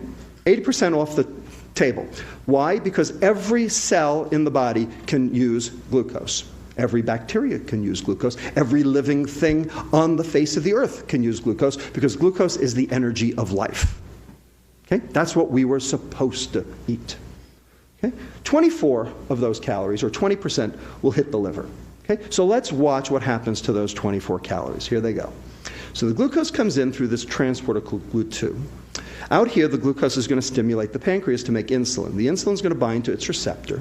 80% off the table. Why? Because every cell in the body can use glucose. Every bacteria can use glucose. Every living thing on the face of the earth can use glucose, because glucose is the energy of life. Okay? That's what we were supposed to eat. Okay? 24 of those calories, or 20%, will hit the liver. Okay? So let's watch what happens to those 24 calories. Here they go. So the glucose comes in through this transporter called GLUT2. Out here, the glucose is going to stimulate the pancreas to make insulin. The insulin is going to bind to its receptor,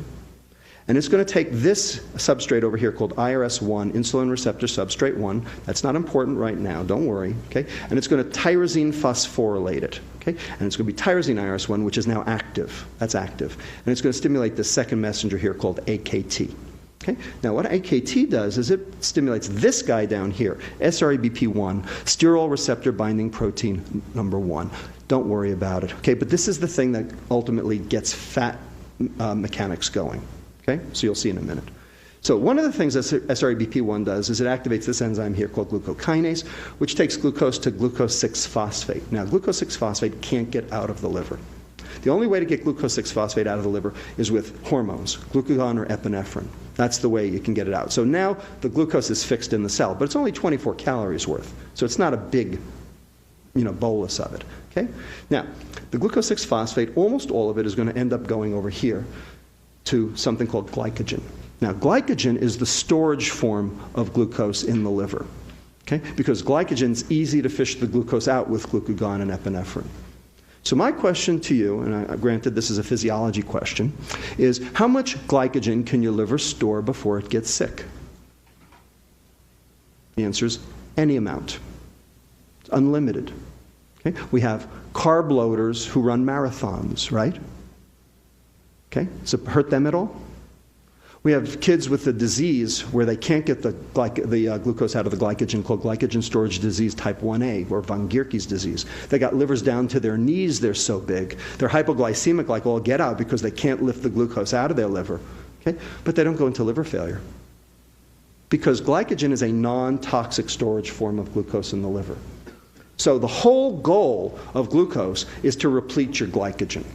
and it's going to take this substrate over here called IRS1, insulin receptor substrate 1. That's not important right now, don't worry. Okay? And it's going to tyrosine phosphorylate it. Okay? And it's going to be tyrosine IRS1, which is now active. That's active. And it's going to stimulate the second messenger here called AKT. Okay? Now, what AKT does is it stimulates this guy down here, SREBP1, sterol receptor binding protein number 1. Don't worry about it. Okay? But this is the thing that ultimately gets fat mechanics going. Okay? So you'll see in a minute. So one of the things that SREBP1 does is it activates this enzyme here called glucokinase, which takes glucose to glucose 6-phosphate. Now, glucose 6-phosphate can't get out of the liver. The only way to get glucose 6-phosphate out of the liver is with hormones, glucagon or epinephrine. That's the way you can get it out. So now the glucose is fixed in the cell, but it's only 24 calories worth. So it's not a big, bolus of it. Okay? Now, the glucose 6-phosphate, almost all of it is going to end up going over here to something called glycogen. Now, glycogen is the storage form of glucose in the liver. Okay? Because glycogen is easy to fish the glucose out with glucagon and epinephrine. So my question to you, and granted this is a physiology question, is how much glycogen can your liver store before it gets sick? The answer is any amount. It's unlimited. Okay? We have carb loaders who run marathons, right? Okay? Does it hurt them at all? We have kids with a disease where they can't get the glucose out of the glycogen, called glycogen storage disease type 1A, or von Gierke's disease. They got livers down to their knees, they're so big. They're hypoglycemic like all get out because they can't lift the glucose out of their liver. Okay? But they don't go into liver failure, because glycogen is a non-toxic storage form of glucose in the liver. So the whole goal of glucose is to replete your glycogen.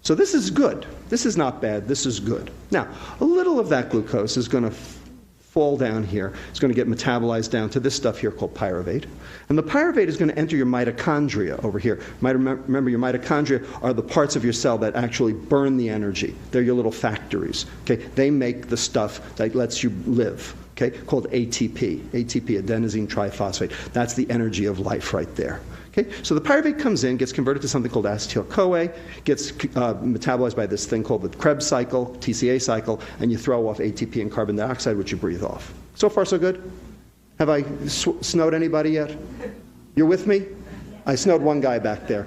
So this is good. This is not bad. This is good. Now, a little of that glucose is going to fall down here. It's going to get metabolized down to this stuff here called pyruvate. And the pyruvate is going to enter your mitochondria over here. Remember, your mitochondria are the parts of your cell that actually burn the energy. They're your little factories. Okay? They make the stuff that lets you live. Okay? Called ATP. ATP, adenosine triphosphate. That's the energy of life right there. Okay? So the pyruvate comes in, gets converted to something called acetyl-CoA, gets metabolized by this thing called the Krebs cycle, TCA cycle, and you throw off ATP and carbon dioxide, which you breathe off. So far, so good? Have I snowed anybody yet? You're with me? I snowed one guy back there.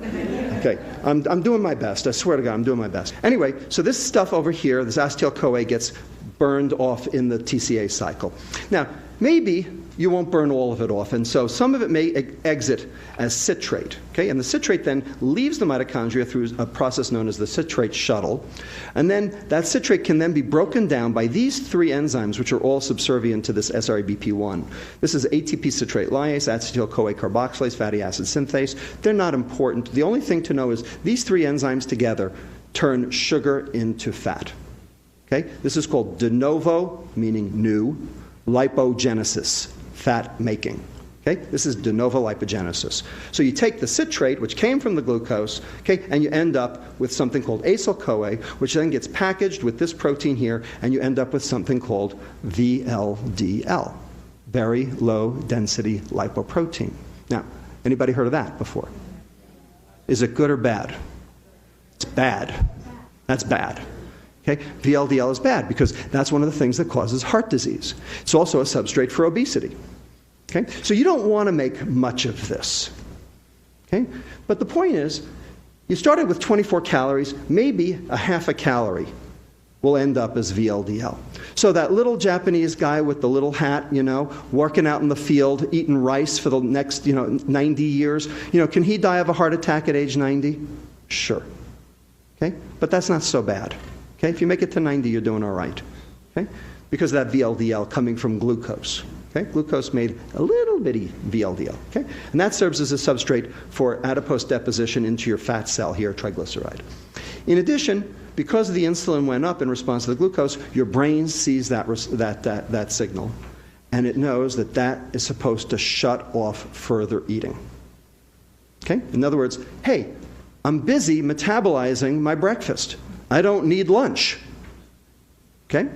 Okay, I'm doing my best. I swear to God, I'm doing my best. Anyway, so this stuff over here, this acetyl-CoA, gets burned off in the TCA cycle. Now, maybe you won't burn all of it off, and so some of it may exit as citrate. Okay? And the citrate then leaves the mitochondria through a process known as the citrate shuttle, and then that citrate can then be broken down by these 3 enzymes, which are all subservient to this SREBP1. This is ATP citrate lyase, acetyl-CoA carboxylase, fatty acid synthase. They're not important. The only thing to know is these 3 enzymes together turn sugar into fat. Okay? This is called de novo, meaning new, lipogenesis, fat making. Okay? This is de novo lipogenesis. So you take the citrate, which came from the glucose, okay, and you end up with something called acyl-CoA, which then gets packaged with this protein here, and you end up with something called VLDL, very low density lipoprotein. Now, anybody heard of that before? Is it good or bad? It's bad. That's bad. Okay? VLDL is bad because that's one of the things that causes heart disease. It's also a substrate for obesity. Okay? So you don't want to make much of this. Okay? But the point is, you started with 24 calories, maybe a half a calorie will end up as VLDL. So that little Japanese guy with the little hat, working out in the field, eating rice for the next, 90 years, can he die of a heart attack at age 90? Sure. Okay? But that's not so bad. Okay? If you make it to 90, you're doing all right. Okay? Because of that VLDL coming from glucose. Okay? Glucose made a little bitty VLDL. Okay? And that serves as a substrate for adipose deposition into your fat cell here, triglyceride. In addition, because the insulin went up in response to the glucose, your brain sees that signal, and it knows that that is supposed to shut off further eating. Okay? In other words, hey, I'm busy metabolizing my breakfast. I don't need lunch. Okay?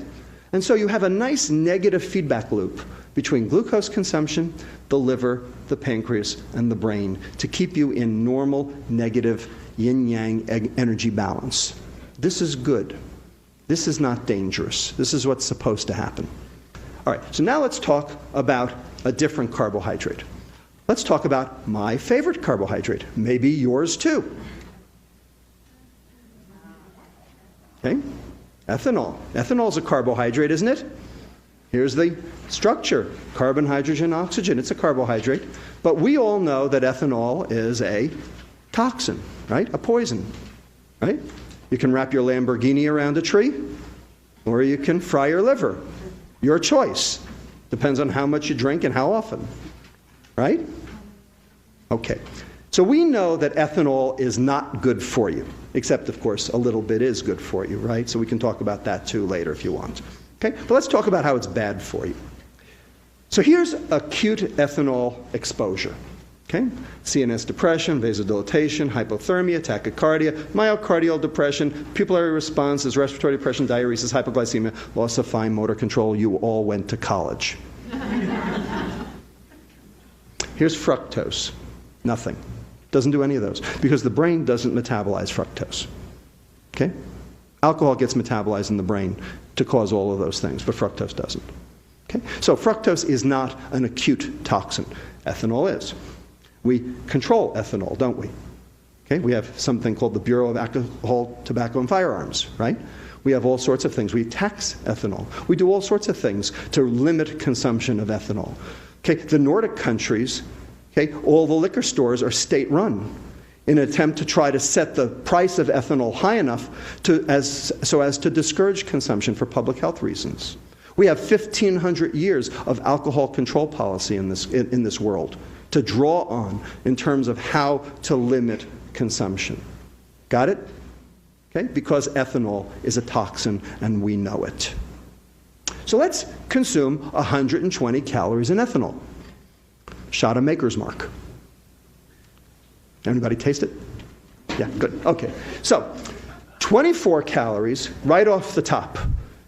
And so you have a nice negative feedback loop between glucose consumption, the liver, the pancreas, and the brain to keep you in normal, negative, yin-yang energy balance. This is good. This is not dangerous. This is what's supposed to happen. All right, so now let's talk about a different carbohydrate. Let's talk about my favorite carbohydrate, maybe yours too. Okay? Ethanol. Ethanol is a carbohydrate, isn't it? Here's the structure. Carbon, hydrogen, oxygen. It's a carbohydrate. But we all know that ethanol is a toxin, right? A poison, right? You can wrap your Lamborghini around a tree, or you can fry your liver. Your choice. Depends on how much you drink and how often, right? Okay. So we know that ethanol is not good for you, except, of course, a little bit is good for you, right? So we can talk about that too later if you want. Okay? But let's talk about how it's bad for you. So here's acute ethanol exposure. Okay? CNS depression, vasodilatation, hypothermia, tachycardia, myocardial depression, pupillary responses, respiratory depression, diuresis, hypoglycemia, loss of fine motor control. You all went to college. Here's fructose. Nothing. Doesn't do any of those because the brain doesn't metabolize fructose. Okay? Alcohol gets metabolized in the brain to cause all of those things, but fructose doesn't. Okay? So fructose is not an acute toxin. Ethanol is. We control ethanol, don't we? Okay? We have something called the Bureau of Alcohol, Tobacco, and Firearms, right? We have all sorts of things. We tax ethanol. We do all sorts of things to limit consumption of ethanol. Okay? The Nordic countries, okay, all the liquor stores are state-run in an attempt to try to set the price of ethanol high enough so as to discourage consumption for public health reasons. We have 1,500 years of alcohol control policy in this world to draw on in terms of how to limit consumption. Got it? Okay? Because ethanol is a toxin and we know it. So let's consume 120 calories in ethanol. Shot of Maker's Mark. Anybody taste it? Yeah, good. Okay. So, 24 calories right off the top.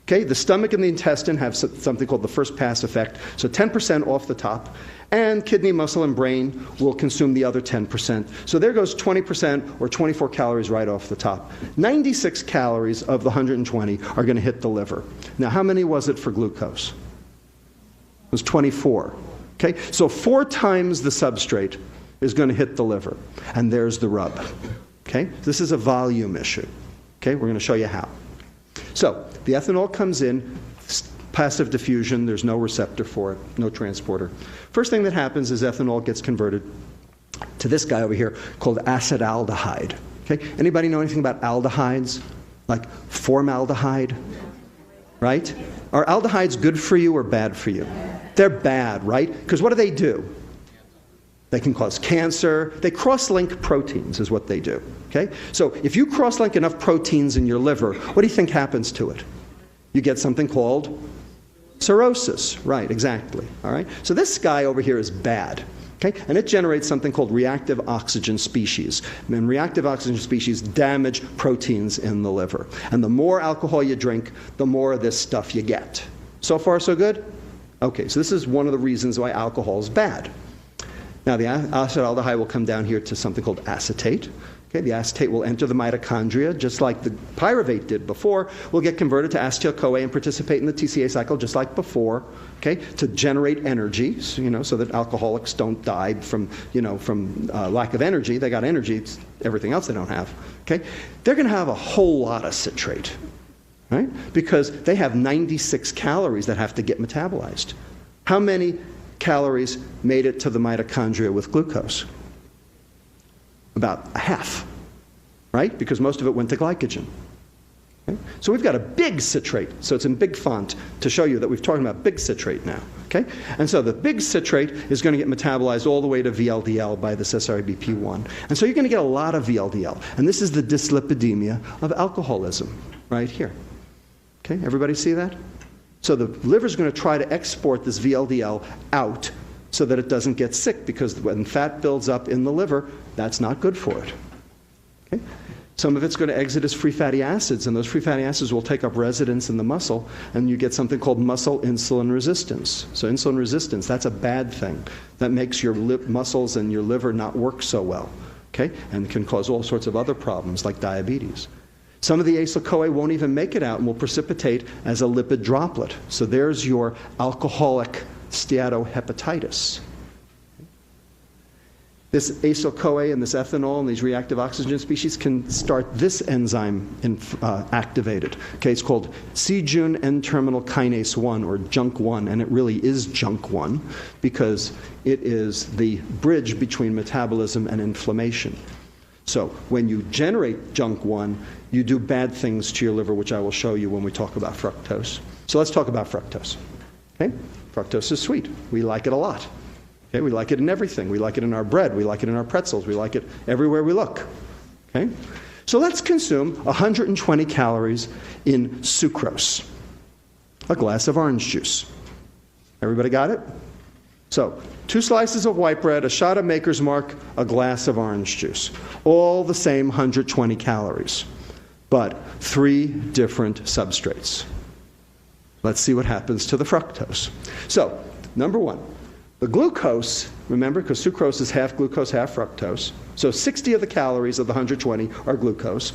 Okay, the stomach and the intestine have something called the first pass effect. So 10% off the top. And kidney, muscle, and brain will consume the other 10%. So there goes 20% or 24 calories right off the top. 96 calories of the 120 are going to hit the liver. Now, how many was it for glucose? It was 24. Okay, so 4 times the substrate is going to hit the liver. And there's the rub. Okay, this is a volume issue. Okay, we're going to show you how. So the ethanol comes in, passive diffusion, there's no receptor for it, no transporter. First thing that happens is ethanol gets converted to this guy over here called acetaldehyde. Okay, anybody know anything about aldehydes? Like formaldehyde? Right? Are aldehydes good for you or bad for you? They're bad, right? Because what do? They can cause cancer. They cross-link proteins is what they do. Okay? So if you cross-link enough proteins in your liver, what do you think happens to it? You get something called Cirrhosis, right, exactly. All right? So this guy over here is bad. Okay? And it generates something called reactive oxygen species. And reactive oxygen species damage proteins in the liver. And the more alcohol you drink, the more of this stuff you get. So far, so good? Okay, so this is one of the reasons why alcohol is bad. Now, the acetaldehyde will come down here to something called acetate. Okay, the acetate will enter the mitochondria, just like the pyruvate did before. Will get converted to acetyl-CoA and participate in the TCA cycle, just like before. Okay, to generate energy, so that alcoholics don't die from lack of energy. They got energy; it's everything else they don't have. Okay, they're going to have a whole lot of citrate, right? Because they have 96 calories that have to get metabolized. How many calories made it to the mitochondria with glucose? About a half, right? Because most of it went to glycogen. Okay? So we've got a big citrate. So it's in big font to show you that we're talking about big citrate now. Okay? And so the big citrate is going to get metabolized all the way to VLDL by this SRBP1. And so you're going to get a lot of VLDL. And this is the dyslipidemia of alcoholism right here. Okay? Everybody see that? So the liver's going to try to export this VLDL out so that it doesn't get sick, because when fat builds up in the liver, that's not good for it. Okay? Some of it's going to exit as free fatty acids, and those free fatty acids will take up residence in the muscle, and you get something called muscle insulin resistance. So insulin resistance, that's a bad thing. That makes your muscles and your liver not work so well, okay? And can cause all sorts of other problems like diabetes. Some of the acyl-CoA won't even make it out and will precipitate as a lipid droplet. So there's your alcoholic steatohepatitis. This acyl-CoA and this ethanol and these reactive oxygen species can start this enzyme activated. Okay, it's called C-Jun N-terminal kinase 1, or JUNK1, and it really is JUNK1 because it is the bridge between metabolism and inflammation. So when you generate JUNK1, you do bad things to your liver, which I will show you when we talk about fructose. So let's talk about fructose. Okay? Fructose is sweet. We like it a lot. Okay? We like it in everything. We like it in our bread. We like it in our pretzels. We like it everywhere we look. Okay? So let's consume 120 calories in sucrose, a glass of orange juice. Everybody got it? So 2 slices of white bread, a shot of Maker's Mark, a glass of orange juice. All the same 120 calories, but 3 different substrates. Let's see what happens to the fructose. So, number 1, the glucose, remember, because sucrose is half glucose, half fructose. So 60 of the calories of the 120 are glucose.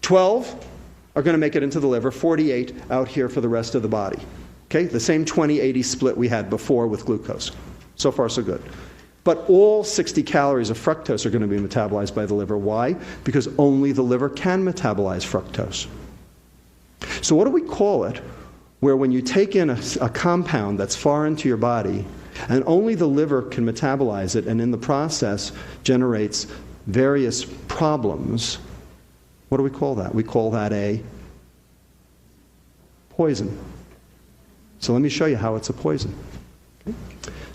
12 are going to make it into the liver, 48 out here for the rest of the body. Okay, the same 20-80 split we had before with glucose. So far, so good. But all 60 calories of fructose are going to be metabolized by the liver. Why? Because only the liver can metabolize fructose. So what do we call it, where when you take in a compound that's far into your body, and only the liver can metabolize it, and in the process generates various problems, what do we call that? We call that a poison. So let me show you how it's a poison. Okay?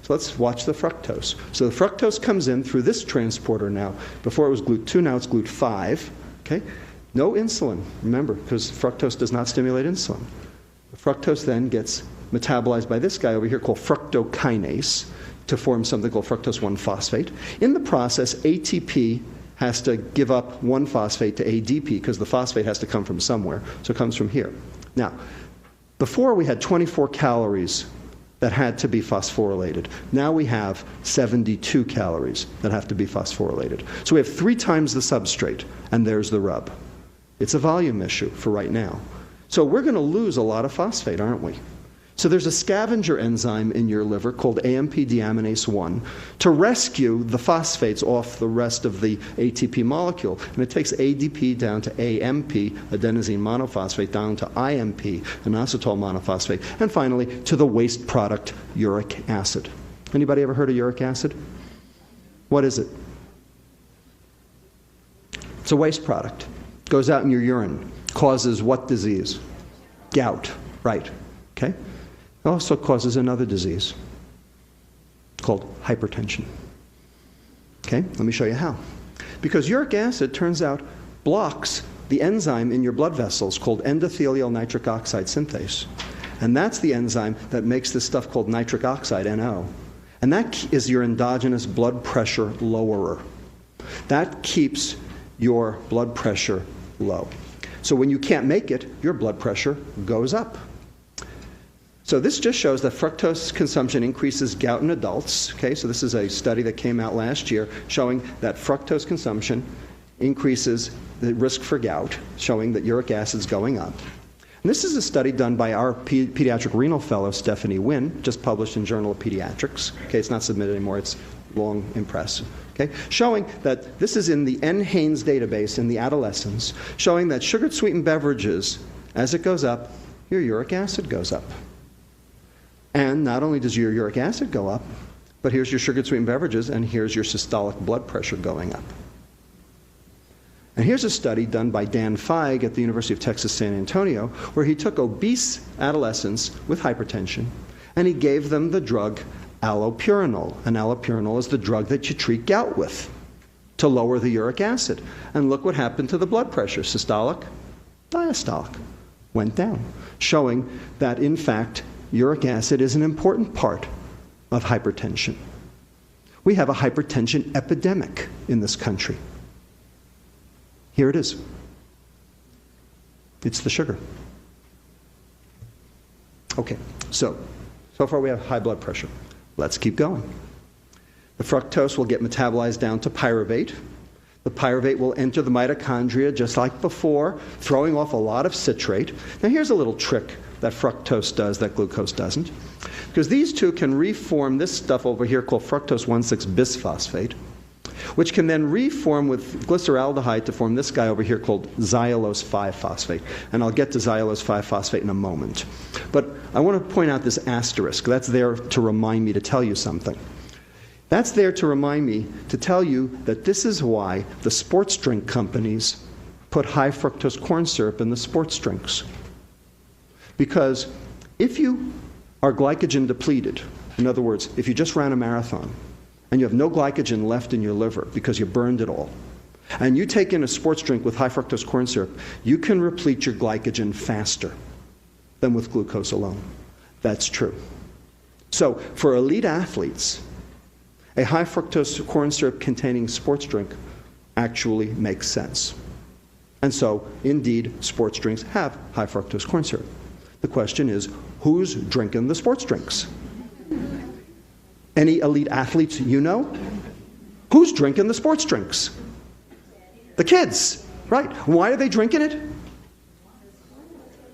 So let's watch the fructose. So the fructose comes in through this transporter now. Before it was GLUT2, now it's GLUT5. Okay? No insulin, remember, because fructose does not stimulate insulin. The fructose then gets metabolized by this guy over here called fructokinase to form something called fructose 1-phosphate. In the process, ATP has to give up 1-phosphate to ADP because the phosphate has to come from somewhere. So it comes from here. Now, before we had 24 calories that had to be phosphorylated. Now we have 72 calories that have to be phosphorylated. So we have 3 times the substrate, and there's the rub. It's a volume issue for right now. So we're going to lose a lot of phosphate, aren't we? So there's a scavenger enzyme in your liver called AMP deaminase 1 to rescue the phosphates off the rest of the ATP molecule. And it takes ADP down to AMP, adenosine monophosphate, down to IMP, inositol monophosphate, and finally to the waste product, uric acid. Anybody ever heard of uric acid? What is it? It's a waste product. It goes out in your urine. Causes what disease? Gout, right. Okay? It also causes another disease called hypertension. Okay, let me show you how. Because uric acid, turns out, blocks the enzyme in your blood vessels called endothelial nitric oxide synthase. And that's the enzyme that makes this stuff called nitric oxide, NO. And that is your endogenous blood pressure lowerer. That keeps your blood pressure low. So when you can't make it, your blood pressure goes up. So this just shows that fructose consumption increases gout in adults. Okay, so this is a study that came out last year showing that fructose consumption increases the risk for gout, showing that uric acid's going up. And this is a study done by our pediatric renal fellow, Stephanie Wynn, just published in Journal of Pediatrics. Okay, it's not submitted anymore, it's long in press. Okay, showing that this is in the NHANES database in the adolescents, showing that sugared sweetened beverages, as it goes up, your uric acid goes up. And not only does your uric acid go up, but here's your sugared sweetened beverages, and here's your systolic blood pressure going up. And here's a study done by Dan Feig at the University of Texas San Antonio, where he took obese adolescents with hypertension, and he gave them the drug allopurinol. And allopurinol is the drug that you treat gout with to lower the uric acid. And look what happened to the blood pressure. Systolic, diastolic, went down, showing that, in fact, uric acid is an important part of hypertension. We have a hypertension epidemic in this country. Here it is. It's the sugar. Okay, so far we have high blood pressure. Let's keep going. The fructose will get metabolized down to pyruvate. The pyruvate will enter the mitochondria just like before, throwing off a lot of citrate. Now here's a little trick that fructose does that glucose doesn't. Because these two can reform this stuff over here called fructose 1,6-bisphosphate, which can then reform with glyceraldehyde to form this guy over here called xylulose 5-phosphate. And I'll get to xylulose 5-phosphate in a moment. But I want to point out this asterisk. That's there to remind me to tell you something. That's there to remind me to tell you that this is why the sports drink companies put high fructose corn syrup in the sports drinks. Because if you are glycogen depleted, in other words, if you just ran a marathon and you have no glycogen left in your liver because you burned it all, and you take in a sports drink with high fructose corn syrup, you can replete your glycogen faster than with glucose alone. That's true. So for elite athletes, a high fructose corn syrup containing sports drink actually makes sense. And so, indeed, sports drinks have high fructose corn syrup. The question is, who's drinking the sports drinks? Any elite athletes you know? Who's drinking the sports drinks? The kids, right? Why are they drinking it?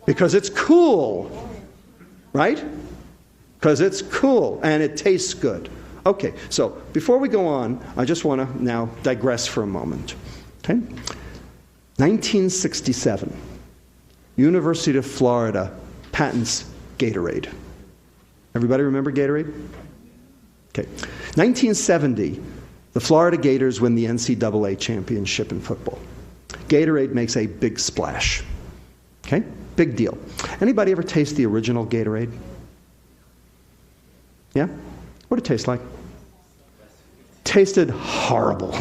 Because it's cool, right? Because it's cool and it tastes good. Okay, so before we go on, I just want to now digress for a moment. Okay? 1967, University of Florida patents Gatorade. Everybody remember Gatorade? Okay. 1970, the Florida Gators win the NCAA championship in football. Gatorade makes a big splash. Okay? Big deal. Anybody ever taste the original Gatorade? Yeah? What did it taste like? Tasted horrible.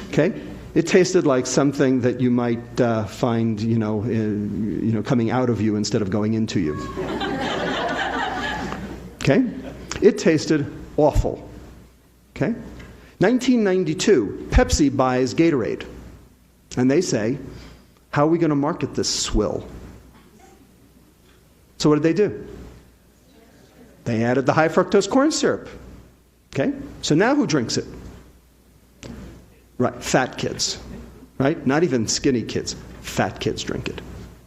Okay? It tasted like something that you might find, coming out of you instead of going into you. Okay? It tasted awful. Okay? 1992, Pepsi buys Gatorade. And they say, how are we going to market this swill? So what did they do? They added the high fructose corn syrup. Okay? So now who drinks it? Right, fat kids. Right? Not even skinny kids. Fat kids drink it.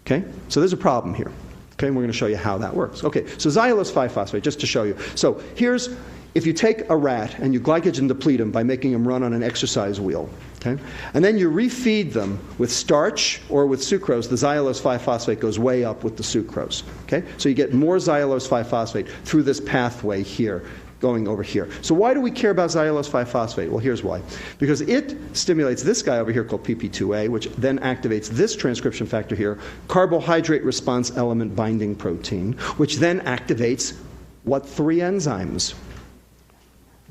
Okay? So there's a problem here. Okay, and we're going to show you how that works. Okay, so xylulose 5-phosphate, just to show you. So here's, if you take a rat and you glycogen deplete them by making them run on an exercise wheel, okay, and then you refeed them with starch or with sucrose, the xylulose 5-phosphate goes way up with the sucrose. Okay, so you get more xylulose 5-phosphate through this pathway here, going over here. So why do we care about xylulose 5-phosphate? Well, here's why. Because it stimulates this guy over here called PP2A, which then activates this transcription factor here, carbohydrate response element binding protein, which then activates what 3 enzymes?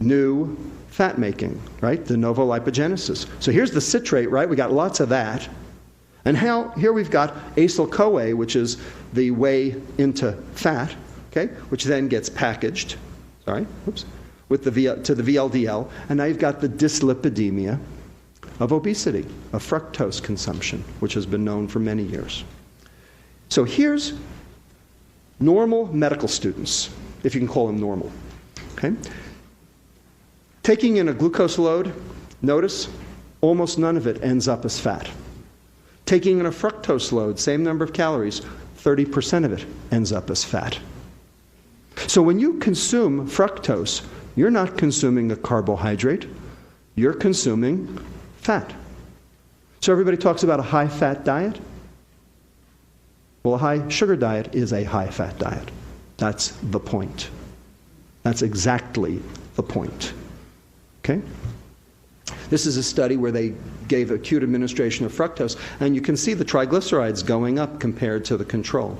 New fat making, right? De novo lipogenesis. So here's the citrate, right? We got lots of that. And here we've got acyl-CoA, which is the way into fat, okay, which then gets packaged, to the VLDL, and now you've got the dyslipidemia of obesity, of fructose consumption, which has been known for many years. So here's normal medical students, if you can call them normal, okay? Taking in a glucose load, notice almost none of it ends up as fat. Taking in a fructose load, same number of calories, 30% of it ends up as fat. So when you consume fructose, you're not consuming a carbohydrate, you're consuming fat. So everybody talks about a high-fat diet. Well, a high-sugar diet is a high-fat diet. That's the point. That's exactly the point. Okay? This is a study where they gave acute administration of fructose, and you can see the triglycerides going up compared to the control.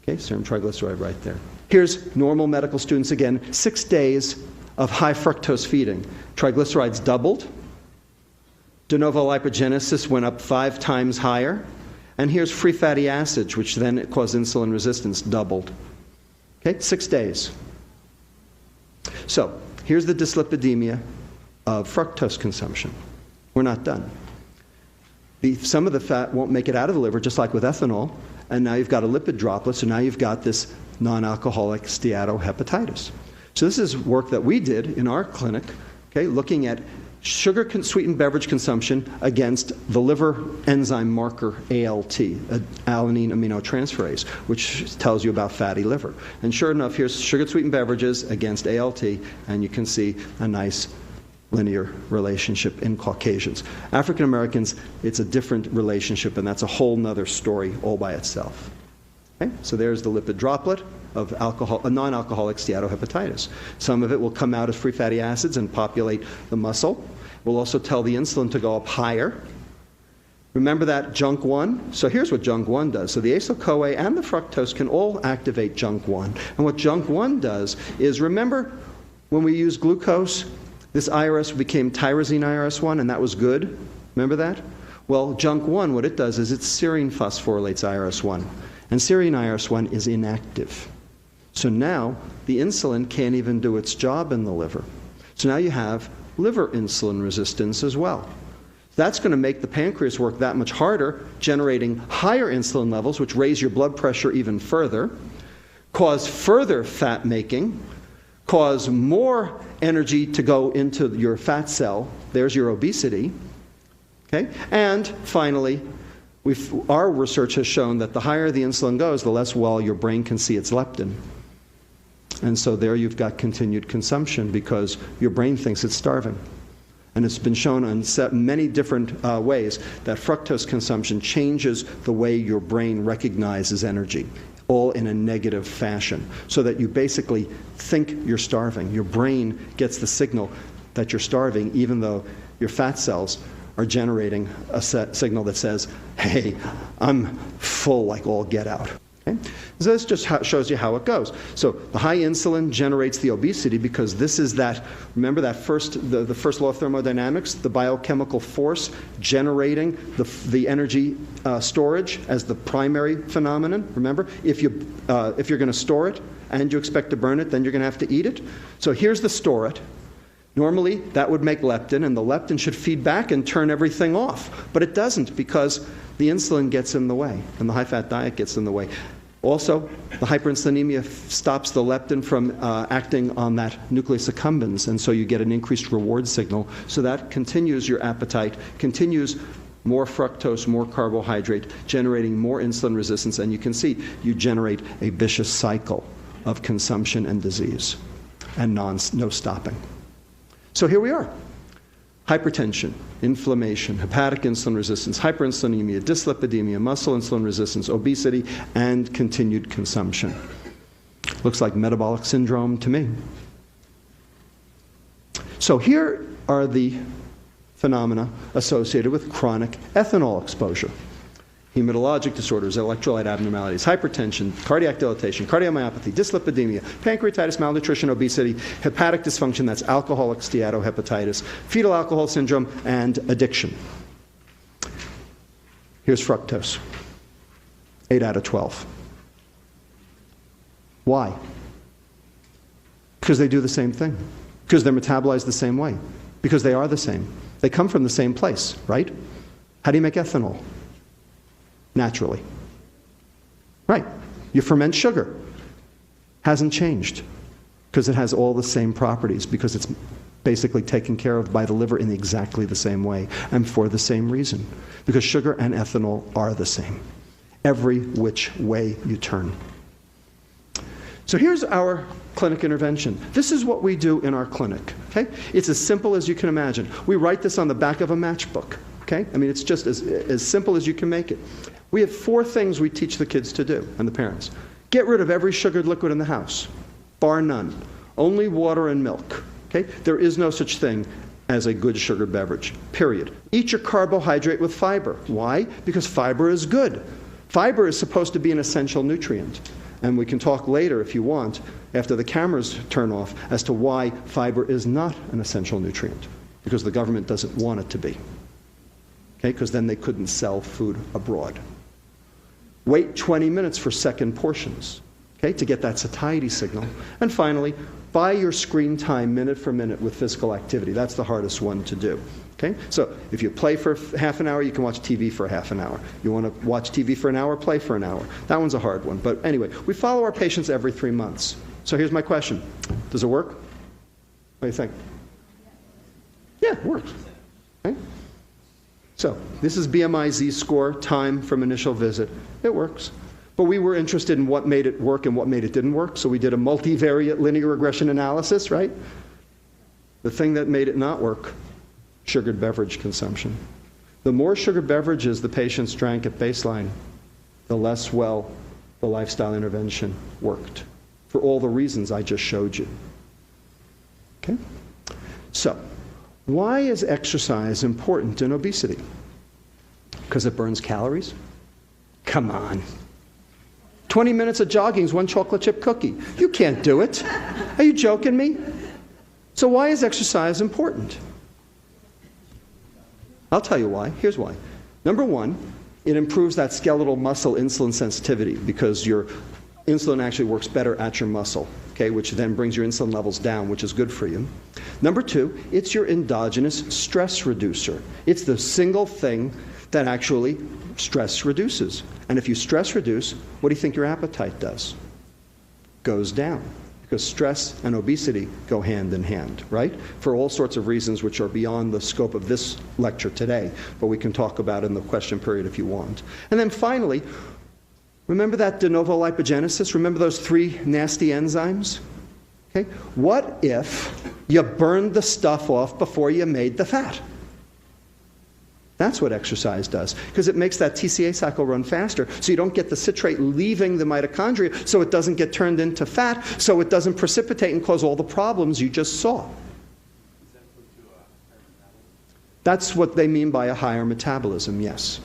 Okay, serum triglyceride right there. Here's normal medical students again, 6 days of high fructose feeding. Triglycerides doubled. De novo lipogenesis went up 5 times higher. And here's free fatty acids, which then caused insulin resistance, doubled. Okay, 6 days. So, here's the dyslipidemia of fructose consumption. We're not done. Some of the fat won't make it out of the liver, just like with ethanol, and now you've got a lipid droplet, so now you've got this non-alcoholic steatohepatitis. So this is work that we did in our clinic, okay, looking at sugar-sweetened beverage consumption against the liver enzyme marker ALT, alanine aminotransferase, which tells you about fatty liver. And sure enough, here's sugar-sweetened beverages against ALT, and you can see a nice linear relationship in Caucasians. African Americans, it's a different relationship, and that's a whole nother story all by itself. Okay? So there's the lipid droplet of a non-alcoholic steatohepatitis. Some of it will come out as free fatty acids and populate the muscle. We'll also tell the insulin to go up higher. Remember that JUNK1? So here's what JUNK1 does. So the acyl-CoA and the fructose can all activate JUNK1. And what JUNK1 does is, remember when we use glucose, this IRS became tyrosine IRS1, and that was good? Remember that? Well, JUNK1, what it does is it serine phosphorylates IRS1. And serine IRS1 is inactive. So now the insulin can't even do its job in the liver. So now you have liver insulin resistance as well. That's going to make the pancreas work that much harder, generating higher insulin levels, which raise your blood pressure even further, cause further fat making, cause more energy to go into your fat cell. There's your obesity. Okay? And finally, our research has shown that the higher the insulin goes, the less well your brain can see its leptin. And so there you've got continued consumption because your brain thinks it's starving. And it's been shown in many different ways that fructose consumption changes the way your brain recognizes energy, all in a negative fashion, so that you basically think you're starving. Your brain gets the signal that you're starving, even though your fat cells are generating a signal that says, hey, I'm full like all get out. Okay? So this just shows you how it goes. So the high insulin generates the obesity because this is that, remember that the first law of thermodynamics, the biochemical force generating the energy storage as the primary phenomenon. Remember, if you're going to store it and you expect to burn it, then you're going to have to eat it. So here's the store it. Normally, that would make leptin, and the leptin should feed back and turn everything off. But it doesn't because the insulin gets in the way, and the high-fat diet gets in the way. Also, the hyperinsulinemia stops the leptin from acting on that nucleus accumbens, and so you get an increased reward signal. So that continues your appetite, continues more fructose, more carbohydrate, generating more insulin resistance, and you can see you generate a vicious cycle of consumption and disease, and no stopping. So here we are. Hypertension, inflammation, hepatic insulin resistance, hyperinsulinemia, dyslipidemia, muscle insulin resistance, obesity, and continued consumption. Looks like metabolic syndrome to me. So here are the phenomena associated with chronic ethanol exposure. Hematologic disorders, electrolyte abnormalities, hypertension, cardiac dilatation, cardiomyopathy, dyslipidemia, pancreatitis, malnutrition, obesity, hepatic dysfunction, that's alcoholic steatohepatitis, fetal alcohol syndrome, and addiction. Here's fructose. 8 out of 12. Why? Because they do the same thing. Because they're metabolized the same way. Because they are the same. They come from the same place, right? How do you make ethanol? Naturally. Right. You ferment sugar. Hasn't changed. Because it has all the same properties. Because it's basically taken care of by the liver in exactly the same way. And for the same reason. Because sugar and ethanol are the same. Every which way you turn. So here's our clinic intervention. This is what we do in our clinic. Okay? It's as simple as you can imagine. We write this on the back of a matchbook. Okay? I mean, it's just as simple as you can make it. We have 4 things we teach the kids to do, and the parents. Get rid of every sugared liquid in the house, bar none. Only water and milk. Okay? There is no such thing as a good sugared beverage, period. Eat your carbohydrate with fiber. Why? Because fiber is good. Fiber is supposed to be an essential nutrient. And we can talk later, if you want, after the cameras turn off, as to why fiber is not an essential nutrient. Because the government doesn't want it to be. Okay? Because then they couldn't sell food abroad. Wait 20 minutes for second portions, okay, to get that satiety signal. And finally, buy your screen time minute for minute with physical activity. That's the hardest one to do. Okay? So if you play for half an hour, you can watch TV for half an hour. You want to watch TV for an hour, play for an hour. That one's a hard one. But anyway, we follow our patients every 3 months. So here's my question. Does it work? What do you think? Yeah, it works. Okay? So this is BMI Z-score, time from initial visit. It works. But we were interested in what made it work and what made it didn't work. So we did a multivariate linear regression analysis, right? The thing that made it not work, sugared beverage consumption. The more sugared beverages the patients drank at baseline, the less well the lifestyle intervention worked, for all the reasons I just showed you. Okay? So, why is exercise important in obesity? Because it burns calories? Come on. 20 minutes of jogging is 1 chocolate chip cookie. You can't do it. Are you joking me? So why is exercise important? I'll tell you why. Here's why. Number 1, it improves that skeletal muscle insulin sensitivity because your insulin actually works better at your muscle, okay, which then brings your insulin levels down, which is good for you. Number 2, it's your endogenous stress reducer. It's the single thing that actually stress reduces. And if you stress reduce, what do you think your appetite does? Goes down. Because stress and obesity go hand in hand, right? For all sorts of reasons which are beyond the scope of this lecture today, but we can talk about in the question period if you want. And then finally, remember that de novo lipogenesis? Remember those 3 nasty enzymes? Okay? What if you burned the stuff off before you made the fat? That's what exercise does, because it makes that TCA cycle run faster, so you don't get the citrate leaving the mitochondria, so it doesn't get turned into fat, so it doesn't precipitate and cause all the problems you just saw. That's what they mean by a higher metabolism, yes.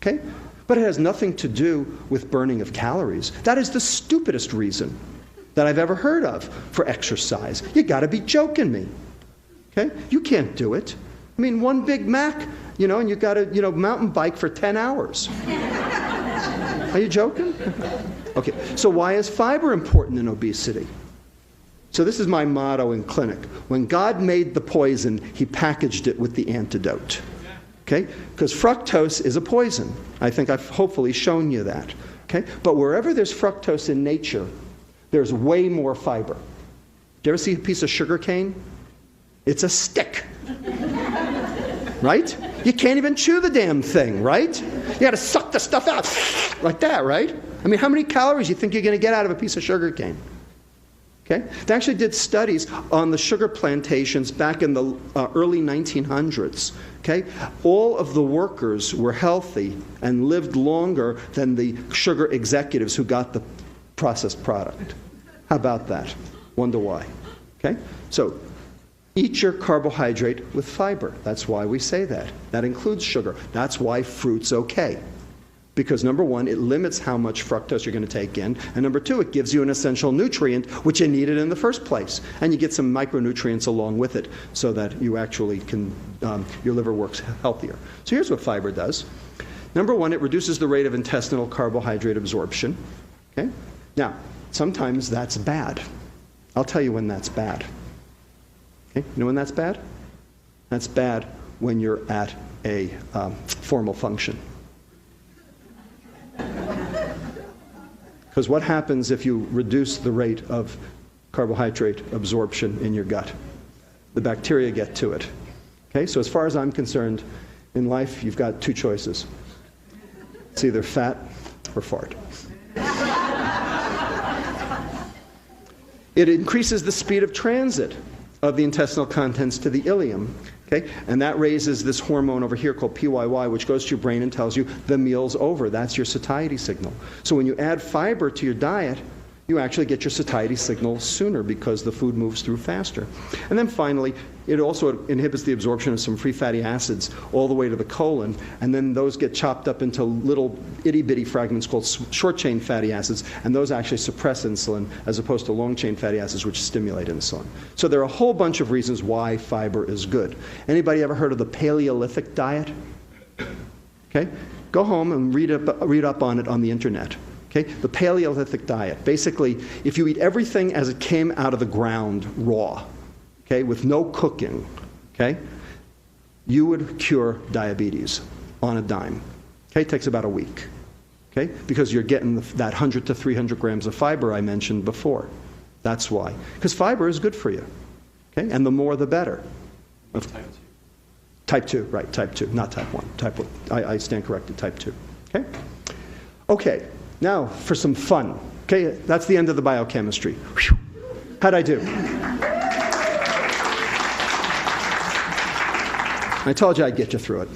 Okay? But it has nothing to do with burning of calories. That is the stupidest reason that I've ever heard of for exercise. You got to be joking me. Okay? You can't do it. I mean, 1 Big Mac, and you got to, mountain bike for 10 hours. Are you joking? Okay, so why is fiber important in obesity? So this is my motto in clinic. When God made the poison, he packaged it with the antidote. Okay? Because fructose is a poison. I think I've hopefully shown you that. Okay? But wherever there's fructose in nature, there's way more fiber. Do you ever see a piece of sugar cane? It's a stick. Right? You can't even chew the damn thing, right? You got to suck the stuff out like that, right? I mean, how many calories do you think you're going to get out of a piece of sugar cane? Okay? They actually did studies on the sugar plantations back in the early 1900s. Okay? All of the workers were healthy and lived longer than the sugar executives who got the processed product. How about that? Wonder why. Okay? So, eat your carbohydrate with fiber. That's why we say that. That includes sugar. That's why fruit's okay. Because number 1, it limits how much fructose you're going to take in. And number 2, it gives you an essential nutrient, which you needed in the first place. And you get some micronutrients along with it so that you actually can, your liver works healthier. So here's what fiber does. Number one, it reduces the rate of intestinal carbohydrate absorption. Okay? Now, sometimes that's bad. I'll tell you when that's bad. Okay? You know when that's bad? That's bad when you're at a formal function. Because what happens if you reduce the rate of carbohydrate absorption in your gut? The bacteria get to it. Okay? So as far as I'm concerned, in life, you've got two choices. It's either fat or fart. It increases the speed of transit of the intestinal contents to the ileum. Okay? And that raises this hormone over here called PYY, which goes to your brain and tells you the meal's over. That's your satiety signal. So when you add fiber to your diet, you actually get your satiety signal sooner because the food moves through faster. And then finally, it also inhibits the absorption of some free fatty acids all the way to the colon, and then those get chopped up into little itty-bitty fragments called short-chain fatty acids, and those actually suppress insulin as opposed to long-chain fatty acids which stimulate insulin. So there are a whole bunch of reasons why fiber is good. Anybody ever heard of the Paleolithic diet? Okay? Go home and read up on it on the internet. Okay? The Paleolithic diet. Basically, if you eat everything as it came out of the ground raw, okay, with no cooking, okay, you would cure diabetes on a dime. Okay? It takes about a week. Okay? Because you're getting that 100 to 300 grams of fiber I mentioned before. That's why. Because fiber is good for you. Okay? And the more the better. Type 2, right, type 2, not type 1. Type 1. I stand corrected, type 2. Okay? Okay. Now, for some fun. Okay, that's the end of the biochemistry. Whew. How'd I do? I told you I'd get you through it.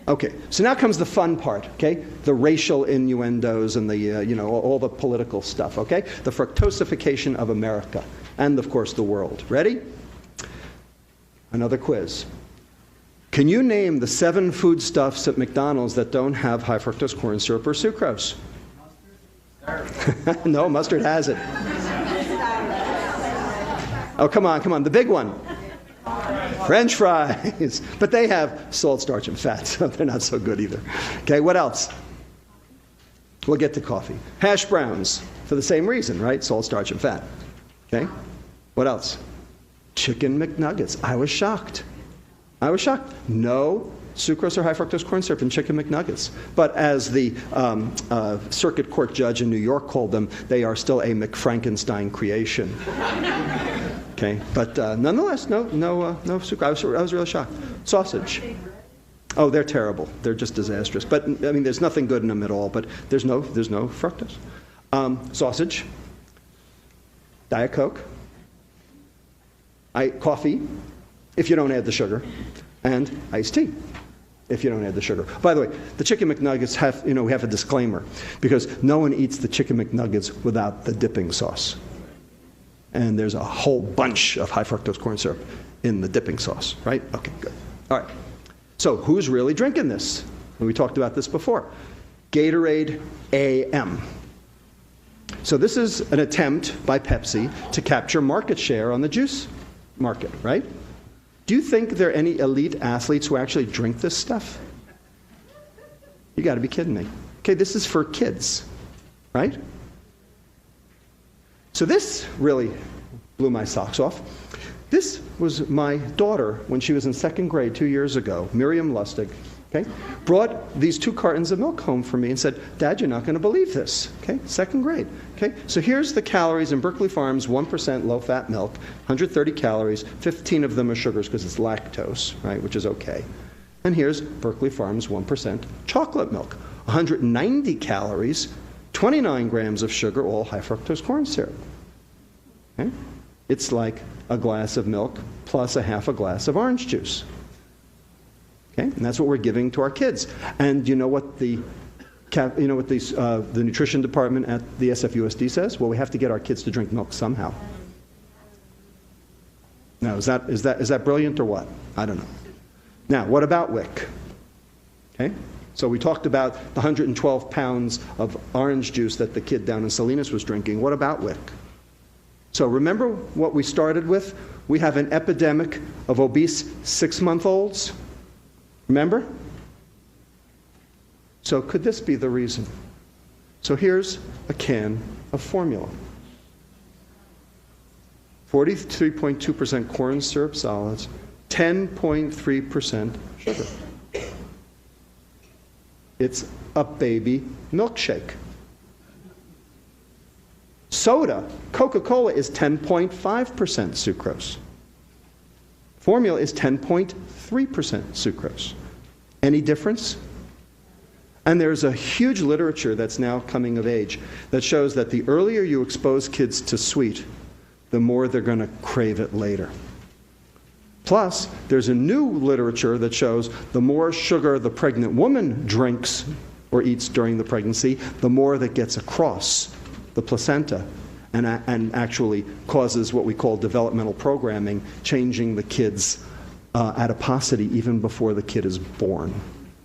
Okay, so now comes the fun part, okay? The racial innuendos and the, all the political stuff, okay? The fructosification of America and, of course, the world. Ready? Another quiz. Can you name the 7 foodstuffs at McDonald's that don't have high fructose corn syrup or sucrose? No, mustard has it. Oh, come on, the big one. French fries. But they have salt, starch, and fat, so they're not so good either. Okay, what else? We'll get to coffee. Hash browns, for the same reason, right? Salt, starch, and fat. Okay, what else? Chicken McNuggets. I was shocked. No sucrose or high fructose corn syrup in chicken McNuggets. But as the circuit court judge in New York called them, they are still a McFrankenstein creation. Okay, but nonetheless, no sucrose. I was really shocked. Sausage. Oh, they're terrible. They're just disastrous. But I mean, there's nothing good in them at all. But there's no fructose. Sausage. Diet Coke. Coffee, if you don't add the sugar, and iced tea, if you don't add the sugar. By the way, the chicken McNuggets we have a disclaimer, because no one eats the chicken McNuggets without the dipping sauce. And there's a whole bunch of high fructose corn syrup in the dipping sauce, right? Okay, good. All right. So who's really drinking this? We talked about this before. Gatorade AM. So this is an attempt by Pepsi to capture market share on the juice market, right? Do you think there are any elite athletes who actually drink this stuff? You got to be kidding me. Okay, this is for kids, right? So this really blew my socks off. This was my daughter when she was in 2nd grade 2 years ago, Miriam Lustig, okay? Brought these 2 cartons of milk home for me and said, Dad, you're not going to believe this, okay? 2nd grade, okay? So here's the calories in Berkeley Farms 1% low-fat milk, 130 calories, 15 of them are sugars because it's lactose, right, which is okay. And here's Berkeley Farms 1% chocolate milk, 190 calories, 29 grams of sugar, all high fructose corn syrup. Okay? It's like a glass of milk plus a half a glass of orange juice. Okay? And that's what we're giving to our kids. And you know what the nutrition department at the SFUSD says? Well, we have to get our kids to drink milk somehow. Now, is that brilliant or what? I don't know. Now, what about WIC? Okay? So we talked about the 112 pounds of orange juice that the kid down in Salinas was drinking. What about WIC? So remember what we started with? We have an epidemic of obese 6-month-olds. Remember? So could this be the reason? So here's a can of formula. 43.2% corn syrup solids, 10.3% sugar. It's a baby milkshake. Soda, Coca-Cola, is 10.5% sucrose. Formula is 10.3% sucrose. Any difference? And there's a huge literature that's now coming of age that shows that the earlier you expose kids to sweet, the more they're going to crave it later. Plus, there's a new literature that shows the more sugar the pregnant woman drinks or eats during the pregnancy, the more that gets across the placenta and actually causes what we call developmental programming, changing the kid's adiposity even before the kid is born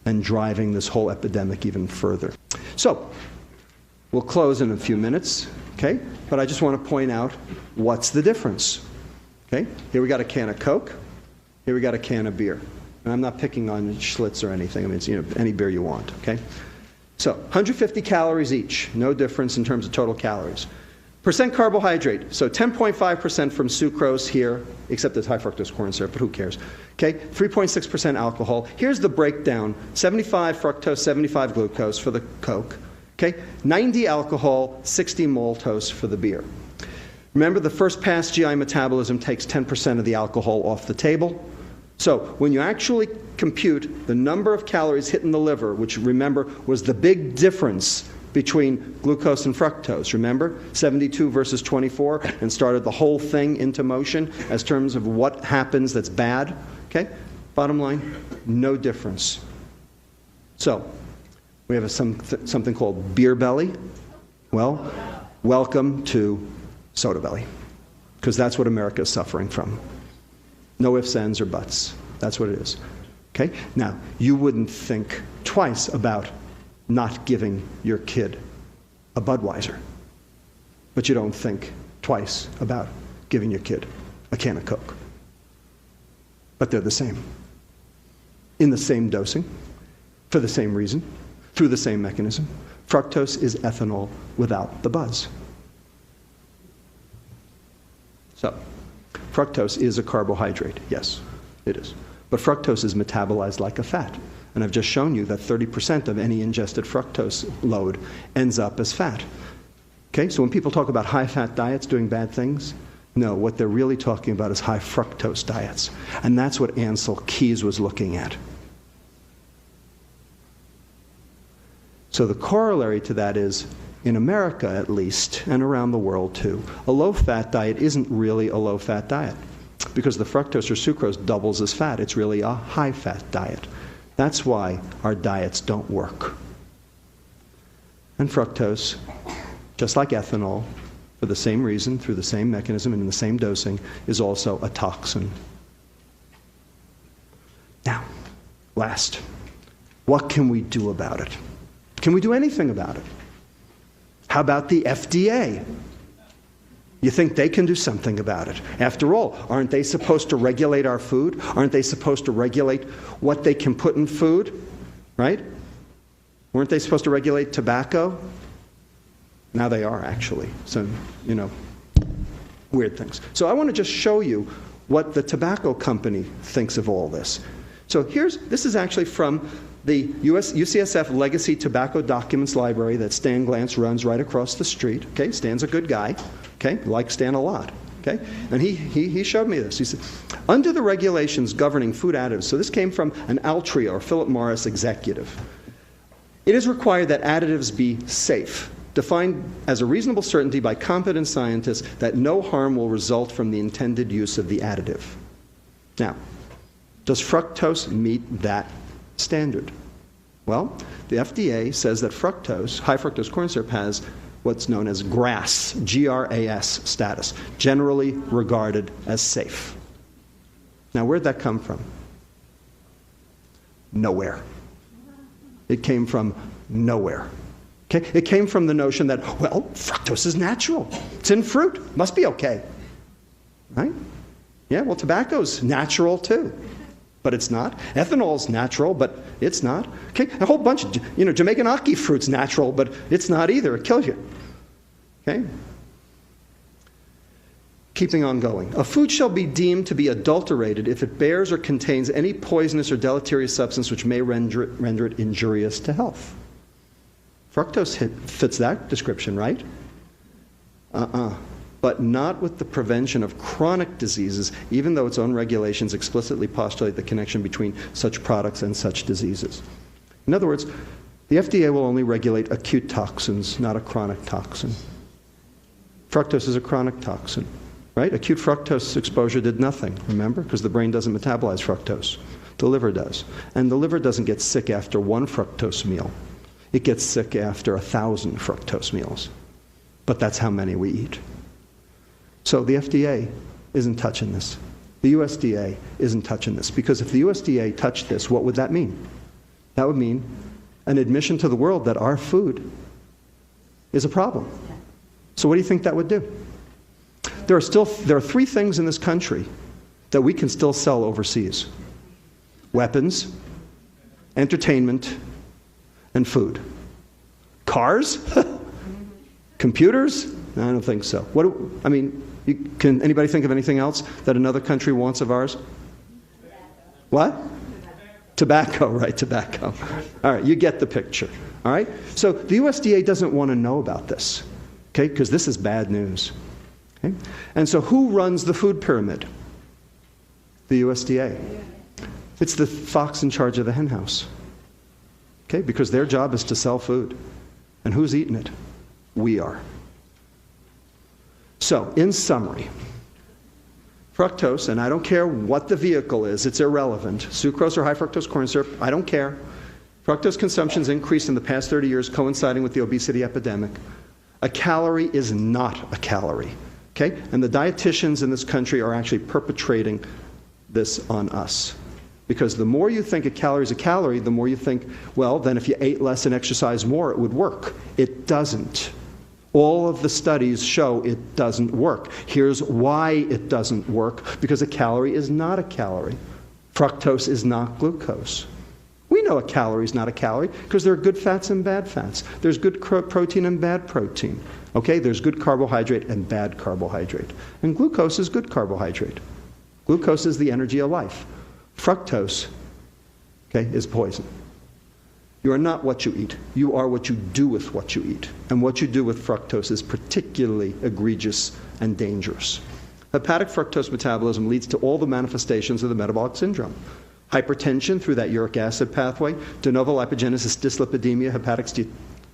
and driving this whole epidemic even further. So, we'll close in a few minutes, okay? But I just want to point out what's the difference, okay? Here we got a can of Coke. Here we got a can of beer. And I'm not picking on Schlitz or anything. I mean, it's, any beer you want, okay? So, 150 calories each. No difference in terms of total calories. Percent carbohydrate. So 10.5% from sucrose here, except it's high fructose corn syrup, but who cares? Okay, 3.6% alcohol. Here's the breakdown. 75 fructose, 75 glucose for the Coke. Okay, 90 alcohol, 60 maltose for the beer. Remember, the first pass GI metabolism takes 10% of the alcohol off the table. So when you actually compute the number of calories hit in the liver, which remember was the big difference between glucose and fructose, remember? 72 versus 24, and started the whole thing into motion as terms of what happens that's bad. Okay? Bottom line, no difference. So, we have something called beer belly. Well, welcome to soda belly, because that's what America is suffering from. No ifs, ands, or buts. That's what it is. Okay? Now, you wouldn't think twice about not giving your kid a Budweiser, but you don't think twice about giving your kid a can of Coke. But they're the same. In the same dosing, for the same reason, through the same mechanism. Fructose is ethanol without the buzz. So, fructose is a carbohydrate. Yes, it is. But fructose is metabolized like a fat. And I've just shown you that 30% of any ingested fructose load ends up as fat. Okay, so when people talk about high-fat diets doing bad things, no, what they're really talking about is high fructose diets. And that's what Ansel Keys was looking at. So the corollary to that is, in America at least, and around the world too, a low-fat diet isn't really a low-fat diet, because the fructose or sucrose doubles as fat. It's really a high-fat diet. That's why our diets don't work. And fructose, just like ethanol, for the same reason, through the same mechanism and in the same dosing, is also a toxin. Now, last, what can we do about it? Can we do anything about it? How about the FDA? You think they can do something about it? After all, aren't they supposed to regulate our food? Aren't they supposed to regulate what they can put in food? Right? Weren't they supposed to regulate tobacco? Now they are, actually. So, weird things. So I want to just show you what the tobacco company thinks of all this. So this is actually from the UCSF Legacy Tobacco Documents Library that Stan Glantz runs right across the street. Okay, Stan's a good guy. Okay, like Stan a lot. Okay, and he showed me this. He said, under the regulations governing food additives, so this came from an Altria or Philip Morris executive, it is required that additives be safe, defined as a reasonable certainty by competent scientists that no harm will result from the intended use of the additive. Now, does fructose meet that standard? Well, the FDA says that fructose, high fructose corn syrup, has what's known as GRAS, G-R-A-S status, generally regarded as safe. Now, where'd that come from? Nowhere. It came from nowhere. Okay? It came from the notion that, well, fructose is natural. It's in fruit. Must be okay. Right? Yeah, well, tobacco's natural too. but it's not. Ethanol's natural, but it's not. Okay, a whole bunch of, Jamaican ackee fruit's natural, but it's not either. It kills you. Okay? Keeping on going. A food shall be deemed to be adulterated if it bears or contains any poisonous or deleterious substance which may render it injurious to health. Fructose fits that description, right? But not with the prevention of chronic diseases, even though its own regulations explicitly postulate the connection between such products and such diseases. In other words, the FDA will only regulate acute toxins, not a chronic toxin. Fructose is a chronic toxin, right? Acute fructose exposure did nothing, remember? Because the brain doesn't metabolize fructose. The liver does. And the liver doesn't get sick after one fructose meal. It gets sick after 1,000 fructose meals. But that's how many we eat. So the FDA isn't touching this. The USDA isn't touching this. Because if the USDA touched this, what would that mean? That would mean an admission to the world that our food is a problem. So what do you think that would do? There are 3 things in this country that we can still sell overseas. Weapons, entertainment, and food. Cars? Computers? I don't think so. Can anybody think of anything else that another country wants of ours? What? Tobacco, right, tobacco. All right, you get the picture. All right? So the USDA doesn't want to know about this, okay, because this is bad news. Okay? And so who runs the food pyramid? The USDA. It's the fox in charge of the hen house. Okay, because their job is to sell food. And who's eating it? We are. So, in summary, fructose, and I don't care what the vehicle is, it's irrelevant. Sucrose or high fructose corn syrup, I don't care. Fructose consumption's increased in the past 30 years, coinciding with the obesity epidemic. A calorie is not a calorie. Okay? And the dietitians in this country are actually perpetrating this on us. Because the more you think a calorie is a calorie, the more you think, well, then if you ate less and exercised more, it would work. It doesn't. All of the studies show it doesn't work. Here's why it doesn't work. Because a calorie is not a calorie. Fructose is not glucose. We know a calorie is not a calorie because there are good fats and bad fats. There's good protein and bad protein. Okay? There's good carbohydrate and bad carbohydrate. And glucose is good carbohydrate. Glucose is the energy of life. Fructose, okay, is poison. You are not what you eat. You are what you do with what you eat. And what you do with fructose is particularly egregious and dangerous. Hepatic fructose metabolism leads to all the manifestations of the metabolic syndrome. Hypertension through that uric acid pathway, de novo lipogenesis dyslipidemia, hepatic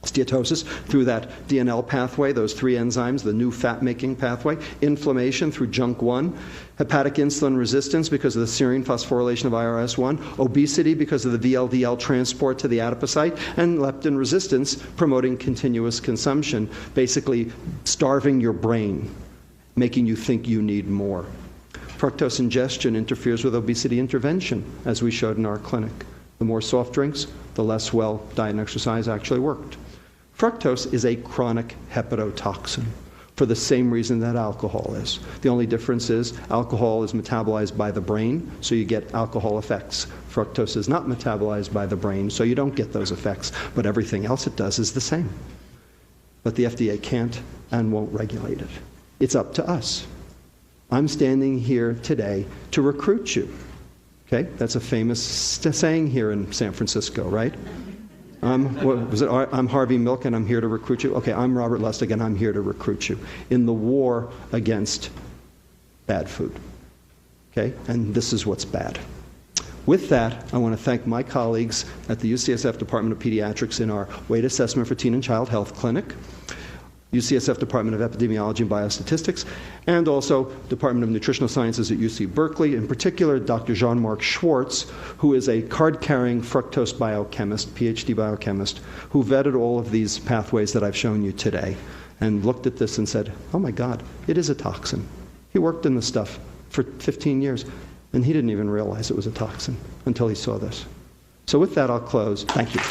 steatosis through that DNL pathway, those 3 enzymes, the new fat-making pathway, inflammation through JUNK1, hepatic insulin resistance because of the serine phosphorylation of IRS1, obesity because of the VLDL transport to the adipocyte, and leptin resistance promoting continuous consumption, basically starving your brain, making you think you need more. Fructose ingestion interferes with obesity intervention, as we showed in our clinic. The more soft drinks, the less well diet and exercise actually worked. Fructose is a chronic hepatotoxin for the same reason that alcohol is. The only difference is alcohol is metabolized by the brain, so you get alcohol effects. Fructose is not metabolized by the brain, so you don't get those effects, but everything else it does is the same. But the FDA can't and won't regulate it. It's up to us. I'm standing here today to recruit you. Okay, that's a famous saying here in San Francisco, right? I'm Harvey Milk and I'm here to recruit you. Okay, I'm Robert Lustig and I'm here to recruit you in the war against bad food. Okay, and this is what's bad. With that, I want to thank my colleagues at the UCSF Department of Pediatrics in our Weight Assessment for Teen and Child Health Clinic, UCSF Department of Epidemiology and Biostatistics, and also Department of Nutritional Sciences at UC Berkeley, in particular Dr. Jean-Marc Schwartz, who is a card-carrying fructose biochemist, PhD biochemist, who vetted all of these pathways that I've shown you today and looked at this and said, oh my God, it is a toxin. He worked in this stuff for 15 years, and he didn't even realize it was a toxin until he saw this. So with that, I'll close. Thank you.